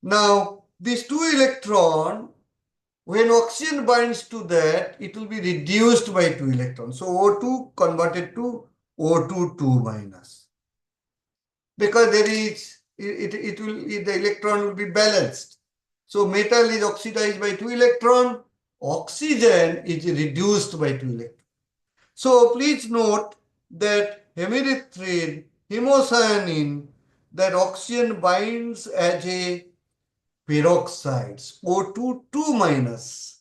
Now, this 2 electron, when oxygen binds to that, it will be reduced by 2 electrons. So O2 converted to O2 2 minus. Because there is, the electron will be balanced. So metal is oxidized by 2 electron, oxygen is reduced by 2 electrons. So please note that hemerythrin, hemocyanin, that oxygen binds as a peroxides, O2 2 minus.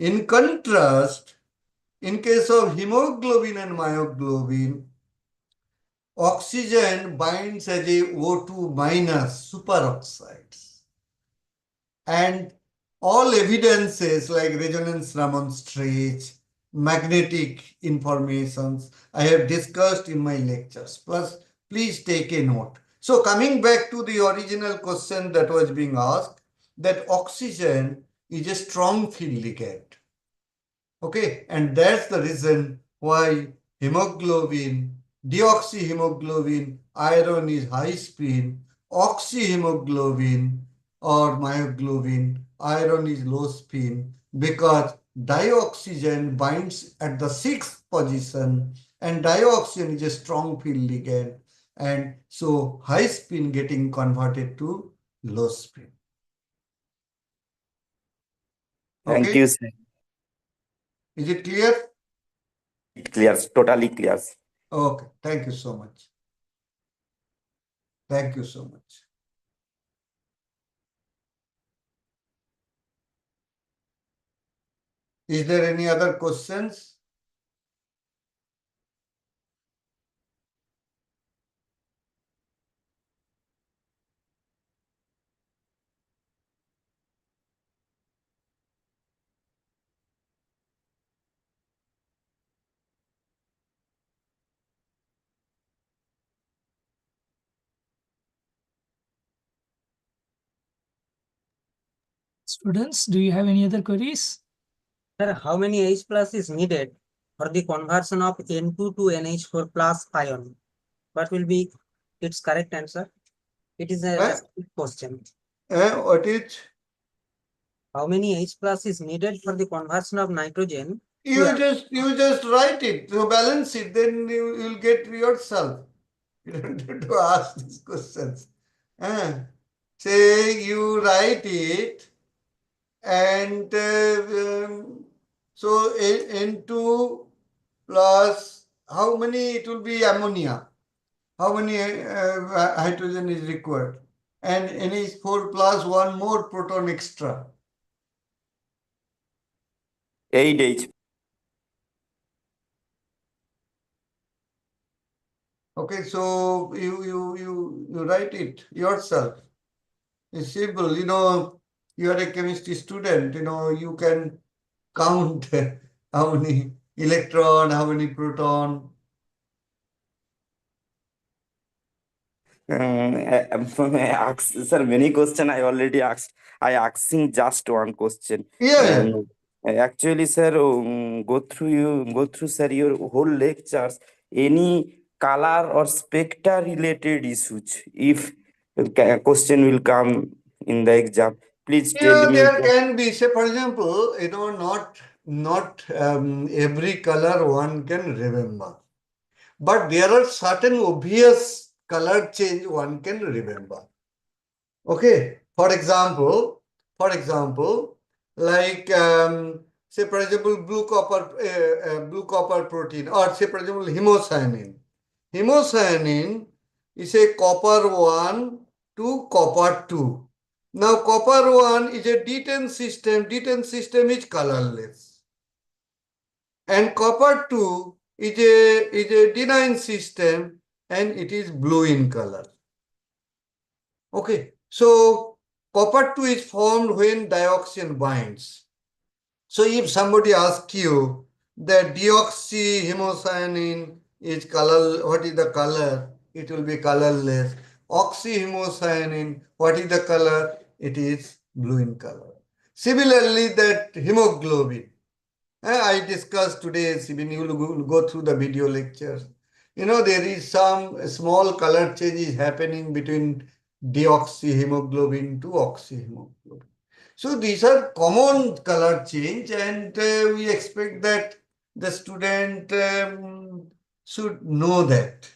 In contrast, in case of hemoglobin and myoglobin, oxygen binds as a O2 minus superoxides. And all evidences like resonance Raman stretch, magnetic informations, I have discussed in my lectures. Plus, please take a note. So coming back to the original question that was being asked, that oxygen is a strong field ligand. Okay, and that's the reason why hemoglobin, deoxyhemoglobin, iron is high spin, oxyhemoglobin or myoglobin, iron is low spin, because dioxygen binds at the sixth position and dioxygen is a strong field ligand, and so high spin getting converted to low spin. Thank Okay, you, sir. is it clear? Clear, totally clear. Okay, thank you so much. Thank you so much. Is there any other questions? Students, do you have any other queries? Sir, how many H plus is needed for the conversion of N2 to NH4 plus ion? What will be its correct answer? It is a question. What is? How many H plus is needed for the conversion of nitrogen? You just write it, to balance it, then you'll get yourself. You don't have to ask these questions. Say you write it, and so N2 plus how many, it will be ammonia. How many hydrogen is required? And NH4 plus one more proton extra. 8H. Okay, so you write it yourself. It's simple, you are a chemistry student, you can count how many electron, how many proton. Sir, many question I already asked. I asking just one question. Yeah. Actually, sir, go through, sir, your whole lectures. Any color or spectra related issues? If question will come in the exam, please tell Yeah, me. there can be, say for example, not every color one can remember. But there are certain obvious color change one can remember. Okay, for example, like say for example blue copper protein, or say for example hemocyanin. Hemocyanin is a copper 1 to copper 2. Now copper 1 is a D10 system. D10 system is colorless. And copper 2 is a D9 system, and it is blue in color. Okay, so copper 2 is formed when dioxin binds. So if somebody asks you that deoxyhemocyanin is color, what is the color? It will be colorless. Oxyhemocyanin, what is the color? It is blue in color. Similarly, that hemoglobin, I discussed today, when you will go through the video lectures. There is some small color changes happening between deoxyhemoglobin to oxyhemoglobin. So these are common color change, and we expect that the student should know that.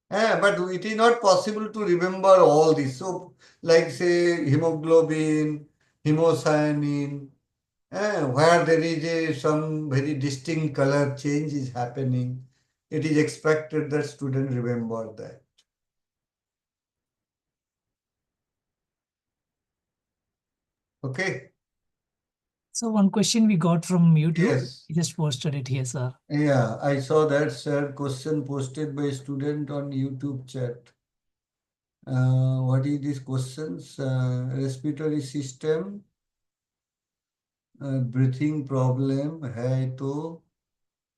But it is not possible to remember all this. So like say hemoglobin, hemocyanin, where there is some very distinct color change is happening, it is expected that student remember that. Okay. So one question we got from YouTube. Yes. We just posted it here, sir. Yeah, I saw that, sir. Question posted by a student on YouTube chat. What is this questions? Respiratory system, breathing problem है तो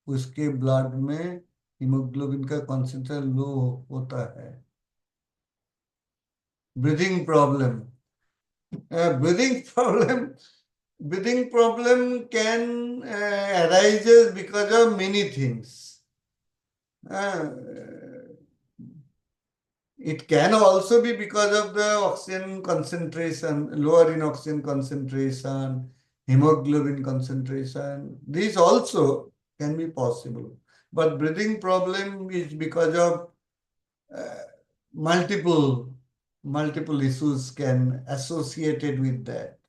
उसके blood में haemoglobin का concentration लो होता है. Breathing problem. Breathing problem can arises because of many things. It can also be because of the oxygen concentration, lower in oxygen concentration, hemoglobin concentration. These also can be possible. But breathing problem is because of multiple issues can associated with that.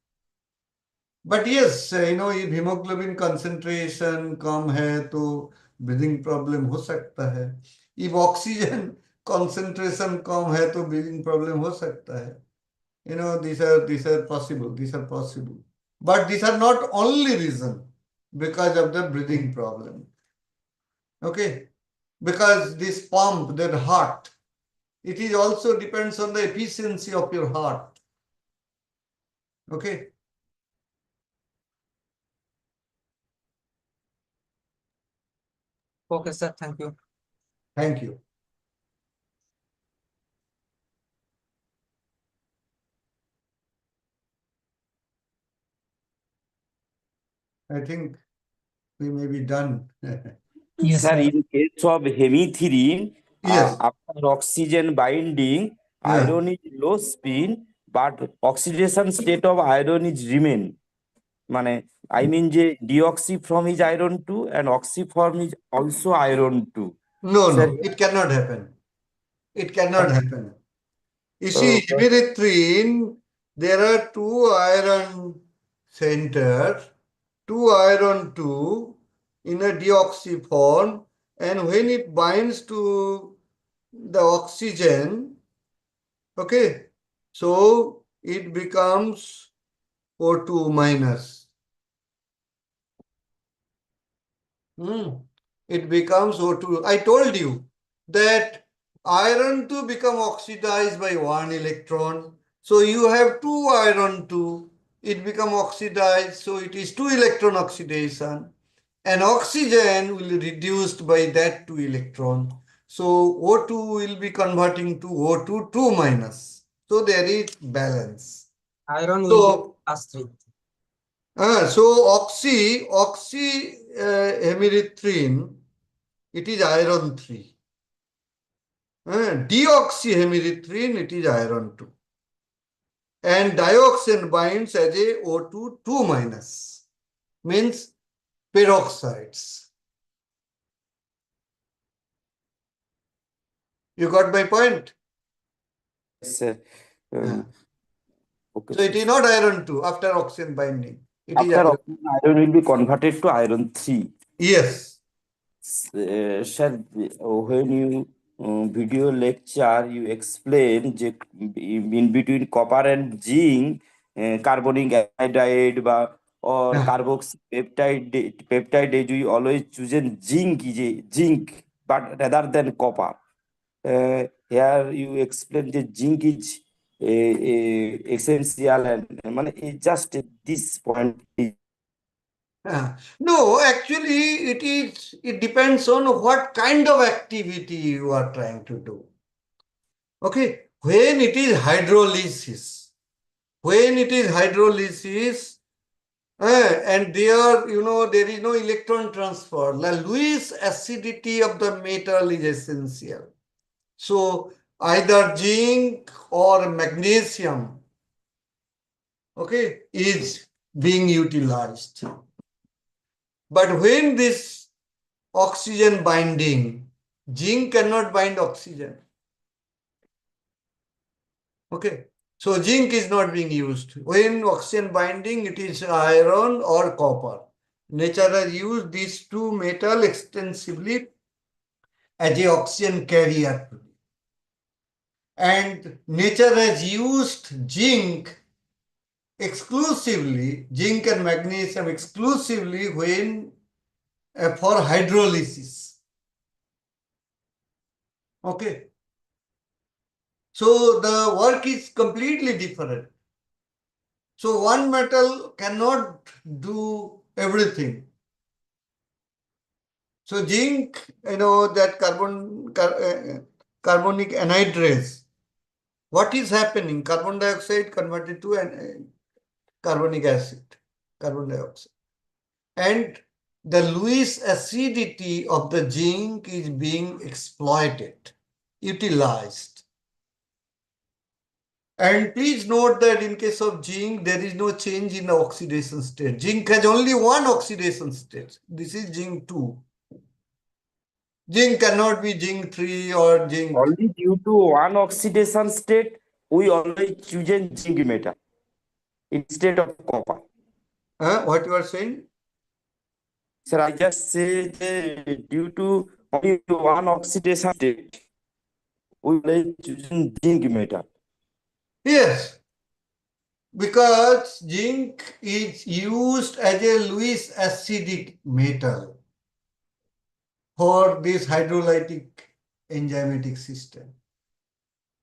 But yes, if hemoglobin concentration कम है तो breathing problem हो सकता है. If oxygen concentration कम है तो breathing problem हो सकता है. These are possible. These are possible. But these are not only reason because of the breathing problem. Okay, because this pump, that heart, it is also depends on the efficiency of your heart. Okay. Okay, sir. Thank you. Thank you. I think we may be done. Yes, Sir, sir. in case of hemethylene, Yes. after oxygen binding, Yeah. iron is low spin, but oxidation state of iron is remain. I mean, deoxy from is iron 2 and oxy form is also iron 2. No, Sir, no, it cannot happen. It cannot happen. You see, but- erythrin, there are two iron centers, two iron 2 in a deoxy form, and when it binds to the oxygen, okay, so it becomes O2 minus. It becomes O2. I told you that iron 2 become oxidized by one electron. So you have two iron 2. It become oxidized. So it is 2 electron oxidation. And oxygen will be reduced by that 2 electron. So O2 will be converting to O2 2 minus. So there is balance. Iron will So be plus 3. so oxy hemerythrin, it is iron 3. Deoxyhemerythrin, it is iron 2. And dioxane binds as a O2 2 minus, means peroxides. You got my point? sir, Yeah. okay, So it sir. is not iron 2 after oxygen binding. It is After iron. iron will be converted to iron 3. Yes. Sir, when you video lecture, you explain in between copper and zinc, carbonic anhydride or Yeah. carboxy peptide, we always choose zinc, but rather than copper. Here you explain the zinc is essential and just this point. No, actually, it depends on what kind of activity you are trying to do. Okay, when it is hydrolysis, and there is no electron transfer, the Lewis acidity of the metal is essential. So either zinc or magnesium, okay, is being utilized. But when this oxygen binding, zinc cannot bind oxygen. Okay, so zinc is not being used. When oxygen binding, it is iron or copper. Nature has used these two metals extensively as a oxygen carrier. And nature has used zinc exclusively, zinc and magnesium exclusively when for hydrolysis. Okay. So the work is completely different. So one metal cannot do everything. So zinc, that carbonic anhydrase. What is happening? Carbon dioxide converted to carbonic acid, carbon dioxide. And the Lewis acidity of the zinc is being exploited, utilized. And please note that in case of zinc, there is no change in the oxidation state. Zinc has only one oxidation state. This is zinc 2. Zinc cannot be zinc 3 or zinc. Only due to one oxidation state, we always choose zinc metal instead of copper. What you are saying? Sir, I just say that due to only one oxidation state, we always choose zinc metal. Yes. Because zinc is used as a Lewis acidic metal for this hydrolytic enzymatic system.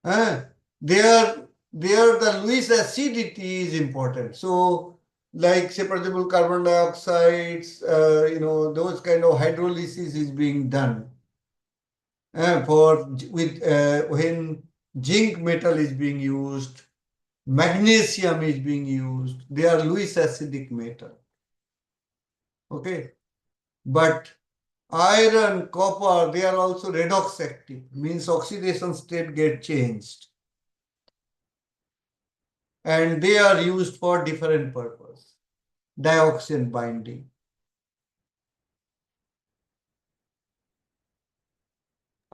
There the Lewis acidity is important. So, like say, for example, carbon dioxides, those kind of hydrolysis is being done when zinc metal is being used, magnesium is being used. They are Lewis acidic metal. Okay, but iron, copper, they are also redox active, means oxidation state get changed. And they are used for different purpose. Dioxin binding.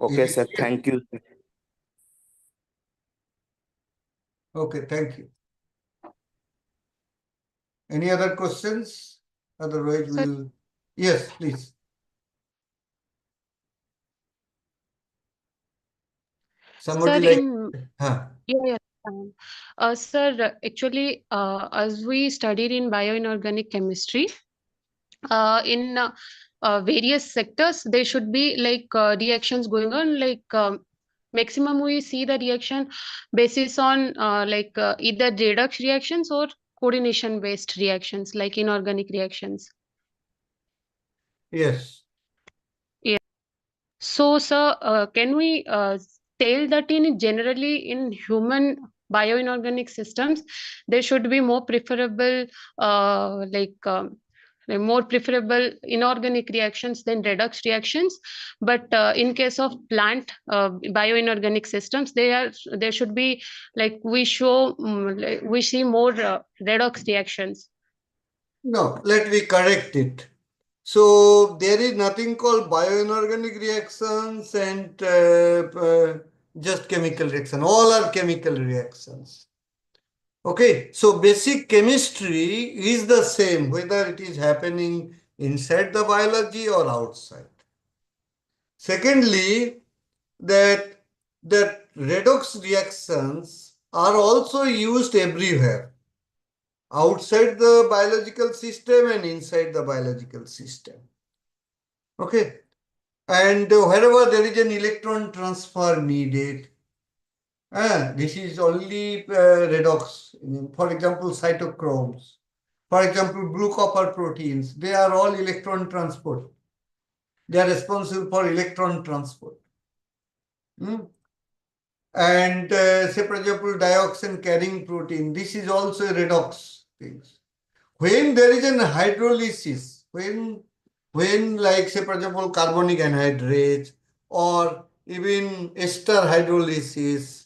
Okay, Is sir. it clear? Thank you. Okay, thank you. Any other questions? Otherwise, Sir, we'll. Yes, please. Somebody sir, like. yeah, yeah. Sir, actually, as we studied in bioinorganic chemistry, in various sectors, there should be like reactions going on. Like maximum, we see the reaction basis on either redox reactions or coordination-based reactions, like inorganic reactions. Yes. So, sir, can we tell that in generally in human bioinorganic systems, there should be more preferable, more preferable inorganic reactions than redox reactions. But in case of plant bioinorganic systems, there should be we see more redox reactions. No, let me correct it. So there is nothing called bioinorganic reactions and just chemical reaction. All are chemical reactions. Okay, so basic chemistry is the same whether it is happening inside the biology or outside. Secondly, that redox reactions are also used everywhere, outside the biological system and inside the biological system. Okay, and wherever there is an electron transfer needed, this is only redox. For example, cytochromes. For example, blue copper proteins, they are all electron transport. They are responsible for electron transport. And say, for example, dioxin carrying protein, this is also a redox thing. When there is an hydrolysis, when like say, for example, carbonic anhydrase or even ester hydrolysis,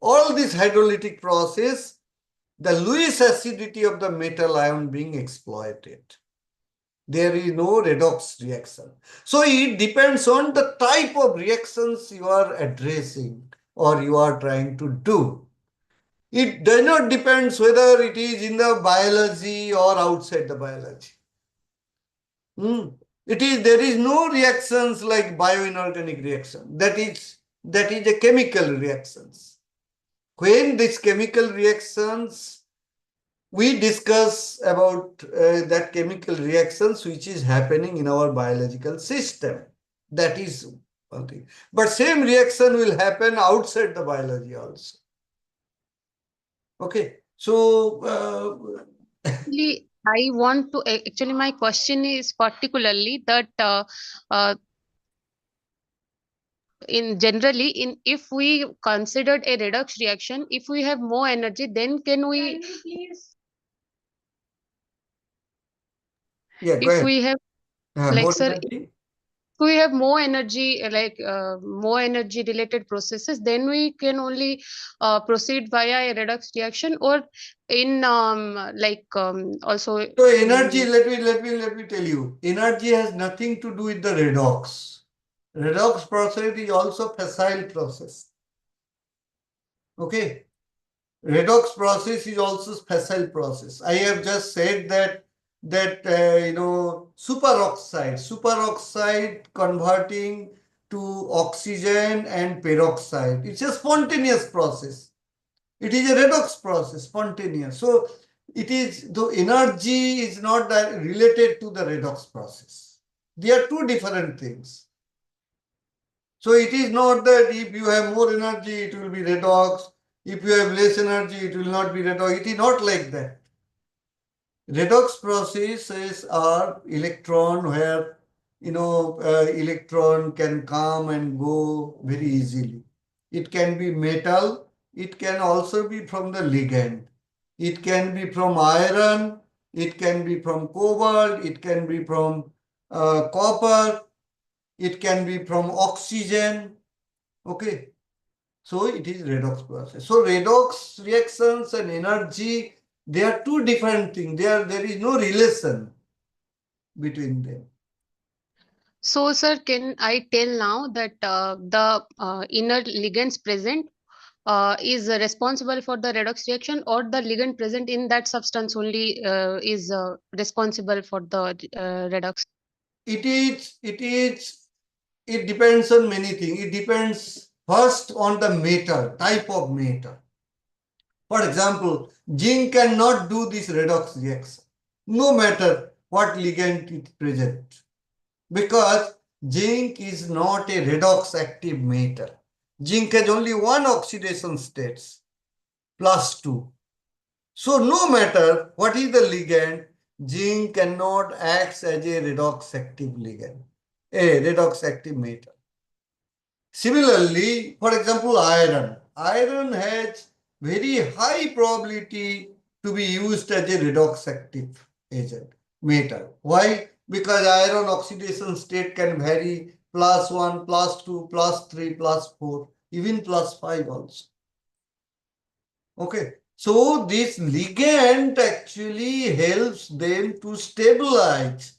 all this hydrolytic process, the Lewis acidity of the metal ion being exploited. There is no redox reaction. So it depends on the type of reactions you are addressing or you are trying to do. It does not depend whether it is in the biology or outside the biology. There is no reactions like bioinorganic reaction. That is a chemical reactions. When these chemical reactions we discuss about that chemical reactions which is happening in our biological system. That is one thing. But same reaction will happen outside the biology also. Okay. So Actually, I want to actually my question is particularly that in generally in if we considered a redox reaction, if we have more energy, then can we yeah, go if ahead. we have More like sir, if energy. we have more energy more energy related processes, then we can only proceed via a redox reaction, or in also So energy, let me tell you, energy has nothing to do with the redox. Redox process is also facile process. Okay. Redox process is also facile process. I have just said that superoxide converting to oxygen and peroxide. It's a spontaneous process. It is a redox process, spontaneous. So it is the energy is not related to the redox process. They are two different things. So it is not that if you have more energy, it will be redox. If you have less energy, it will not be redox. It is not like that. Redox processes are electron where electron can come and go very easily. It can be metal. It can also be from the ligand. It can be from iron. It can be from cobalt. It can be from copper. It can be from oxygen. Okay. So it is redox process. So redox reactions and energy, they are two different things. There is no relation between them. so sir, can I tell now that the inner ligands present is responsible for the redox reaction, or the ligand present in that substance only is responsible for the redox? It depends on many things. It depends first on the metal, type of metal. For example, zinc cannot do this redox reaction, no matter what ligand it present, because zinc is not a redox active metal. Zinc has only one oxidation states, +2. So no matter what is the ligand, zinc cannot act as a redox active ligand, a redox active metal. Similarly, for example, iron. Iron has very high probability to be used as a redox active agent, metal. Why? Because iron oxidation state can vary +1, +2, +3, +4, even +5 also. Okay. So this ligand actually helps them to stabilize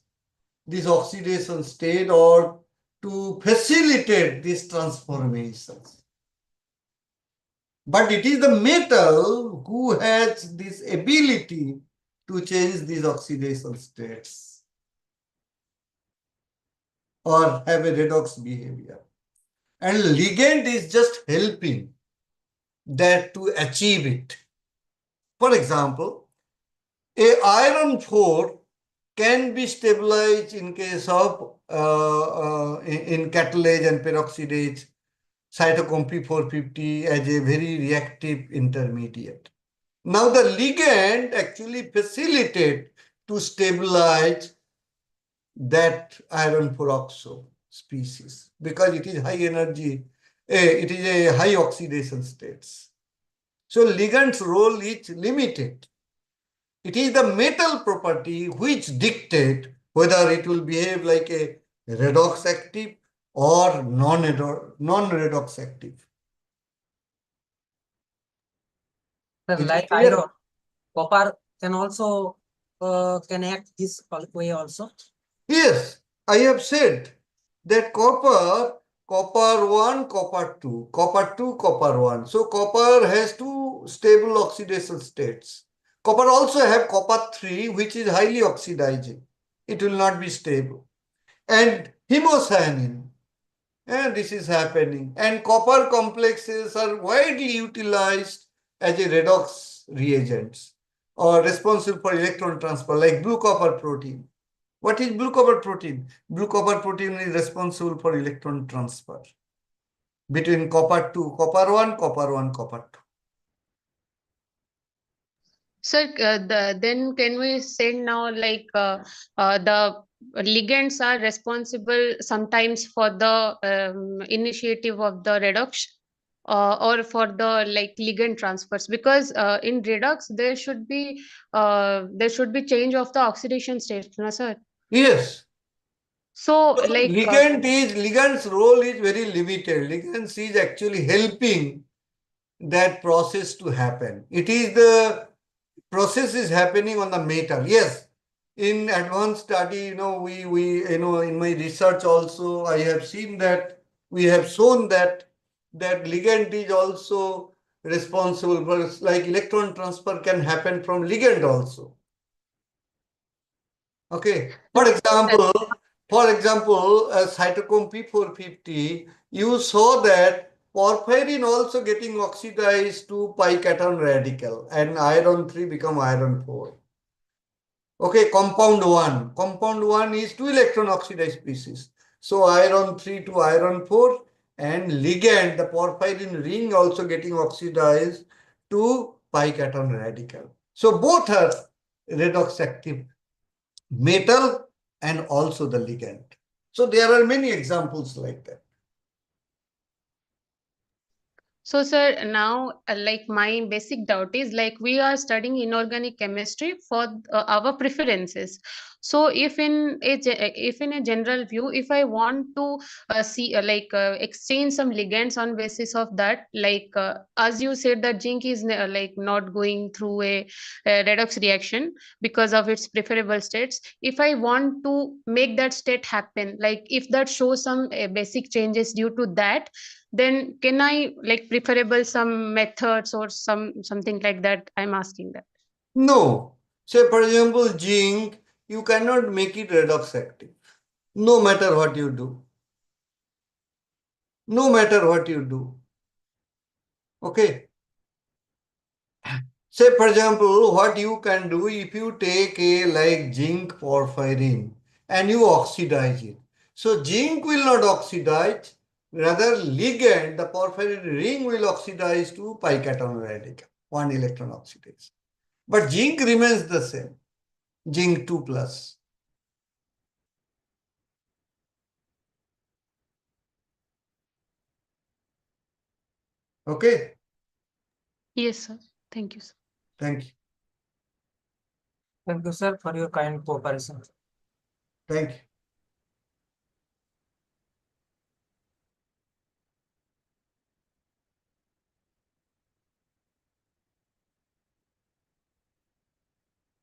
this oxidation state or to facilitate these transformations. But it is the metal who has this ability to change these oxidation states or have a redox behavior. And ligand is just helping that to achieve it. For example, a iron 4 can be stabilized in case of in catalase and peroxidase cytochrome P450 as a very reactive intermediate. Now the ligand actually facilitate to stabilize that iron 4 oxo species because it is high energy, it is a high oxidation states. So ligand's role is limited. It is the metal property which dictate whether it will behave like a redox active or non-redox active. Sir, It is like clear? iron, copper can also can act this way also. Yes, I have said that copper 1, copper 2, copper 2, copper 1. So copper has two stable oxidation states. Copper also have copper 3, which is highly oxidizing. It will not be stable. And hemocyanin, and this is happening. And copper complexes are widely utilized as a redox reagents or responsible for electron transfer, like blue copper protein. What is blue copper protein? Blue copper protein is responsible for electron transfer between copper 2, copper 1, copper 1, copper 2. Sir, then can we say now like the ligands are responsible sometimes for the initiative of the redox or for the like ligand transfers, because in redox there should be change of the oxidation state, no, sir? Yes. So So like ligand's role is very limited. Ligands is actually helping that process to happen. It is the process is happening on the metal. Yes. In advanced study, in my research also, I have seen that we have shown that ligand is also responsible for, like, electron transfer can happen from ligand also. Okay. For example, cytochrome P450, you saw that porphyrin also getting oxidized to pi cation radical, and iron 3 become iron 4. Okay, compound 1. Compound 1 is 2 electron oxidized species. So iron 3 to iron 4, and ligand, the porphyrin ring also getting oxidized to pi cation radical. So both are redox active metal and also the ligand. So there are many examples like that. So, sir, now like my basic doubt is like we are studying inorganic chemistry for our preferences. So, if in a general view, if I want to see exchange some ligands on basis of that, like as you said that zinc is like not going through a redox reaction because of its preferable states. If I want to make that state happen, like if that shows some basic changes due to that, then can I like preferable some methods or something like that? I'm asking that. No. Say, for example, zinc, you cannot make it redox active, no matter what you do. No matter what you do. Okay. Say, for example, what you can do if you take a like zinc porphyrin and you oxidize it. So zinc will not oxidize, rather ligand, the porphyrin ring will oxidize to pi cation radical, 1 electron oxidation. But zinc remains the same, zinc 2 plus. Okay? Yes, sir. Thank you, sir. Thank you. Thank you, sir, for your kind cooperation. Thank you.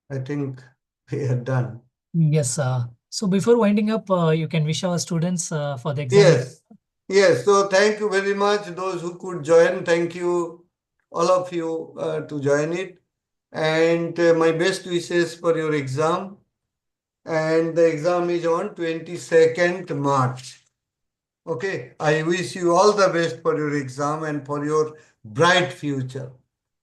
I think we are done. Yes. So before winding up, you can wish our students for the exam. Yes. Yes. So thank you very much, those who could join. Thank you, all of you, to join it. And my best wishes for your exam. And the exam is on 22nd March. Okay. I wish you all the best for your exam and for your bright future.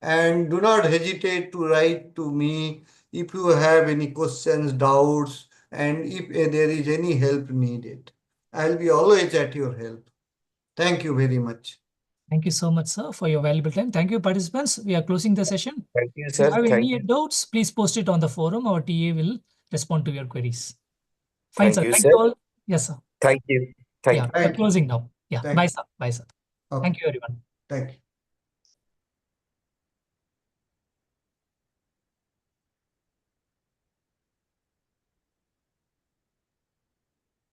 And do not hesitate to write to me if you have any questions, doubts, and if there is any help needed. I'll be always at your help. Thank you very much. Thank you so much, sir, for your valuable time. Thank you, participants. We are closing the session. Thank you, If you sir. have Thank any you. doubts, please post it on the forum. Our TA will respond to your queries. Fine, Thank sir. you, Thank sir. you all. Yes, sir. Thank you. Thank Yeah, you. we are Thank you. closing now. Yeah. Thank Bye, you. sir. Bye, sir. Okay. Thank you, everyone. Thank you.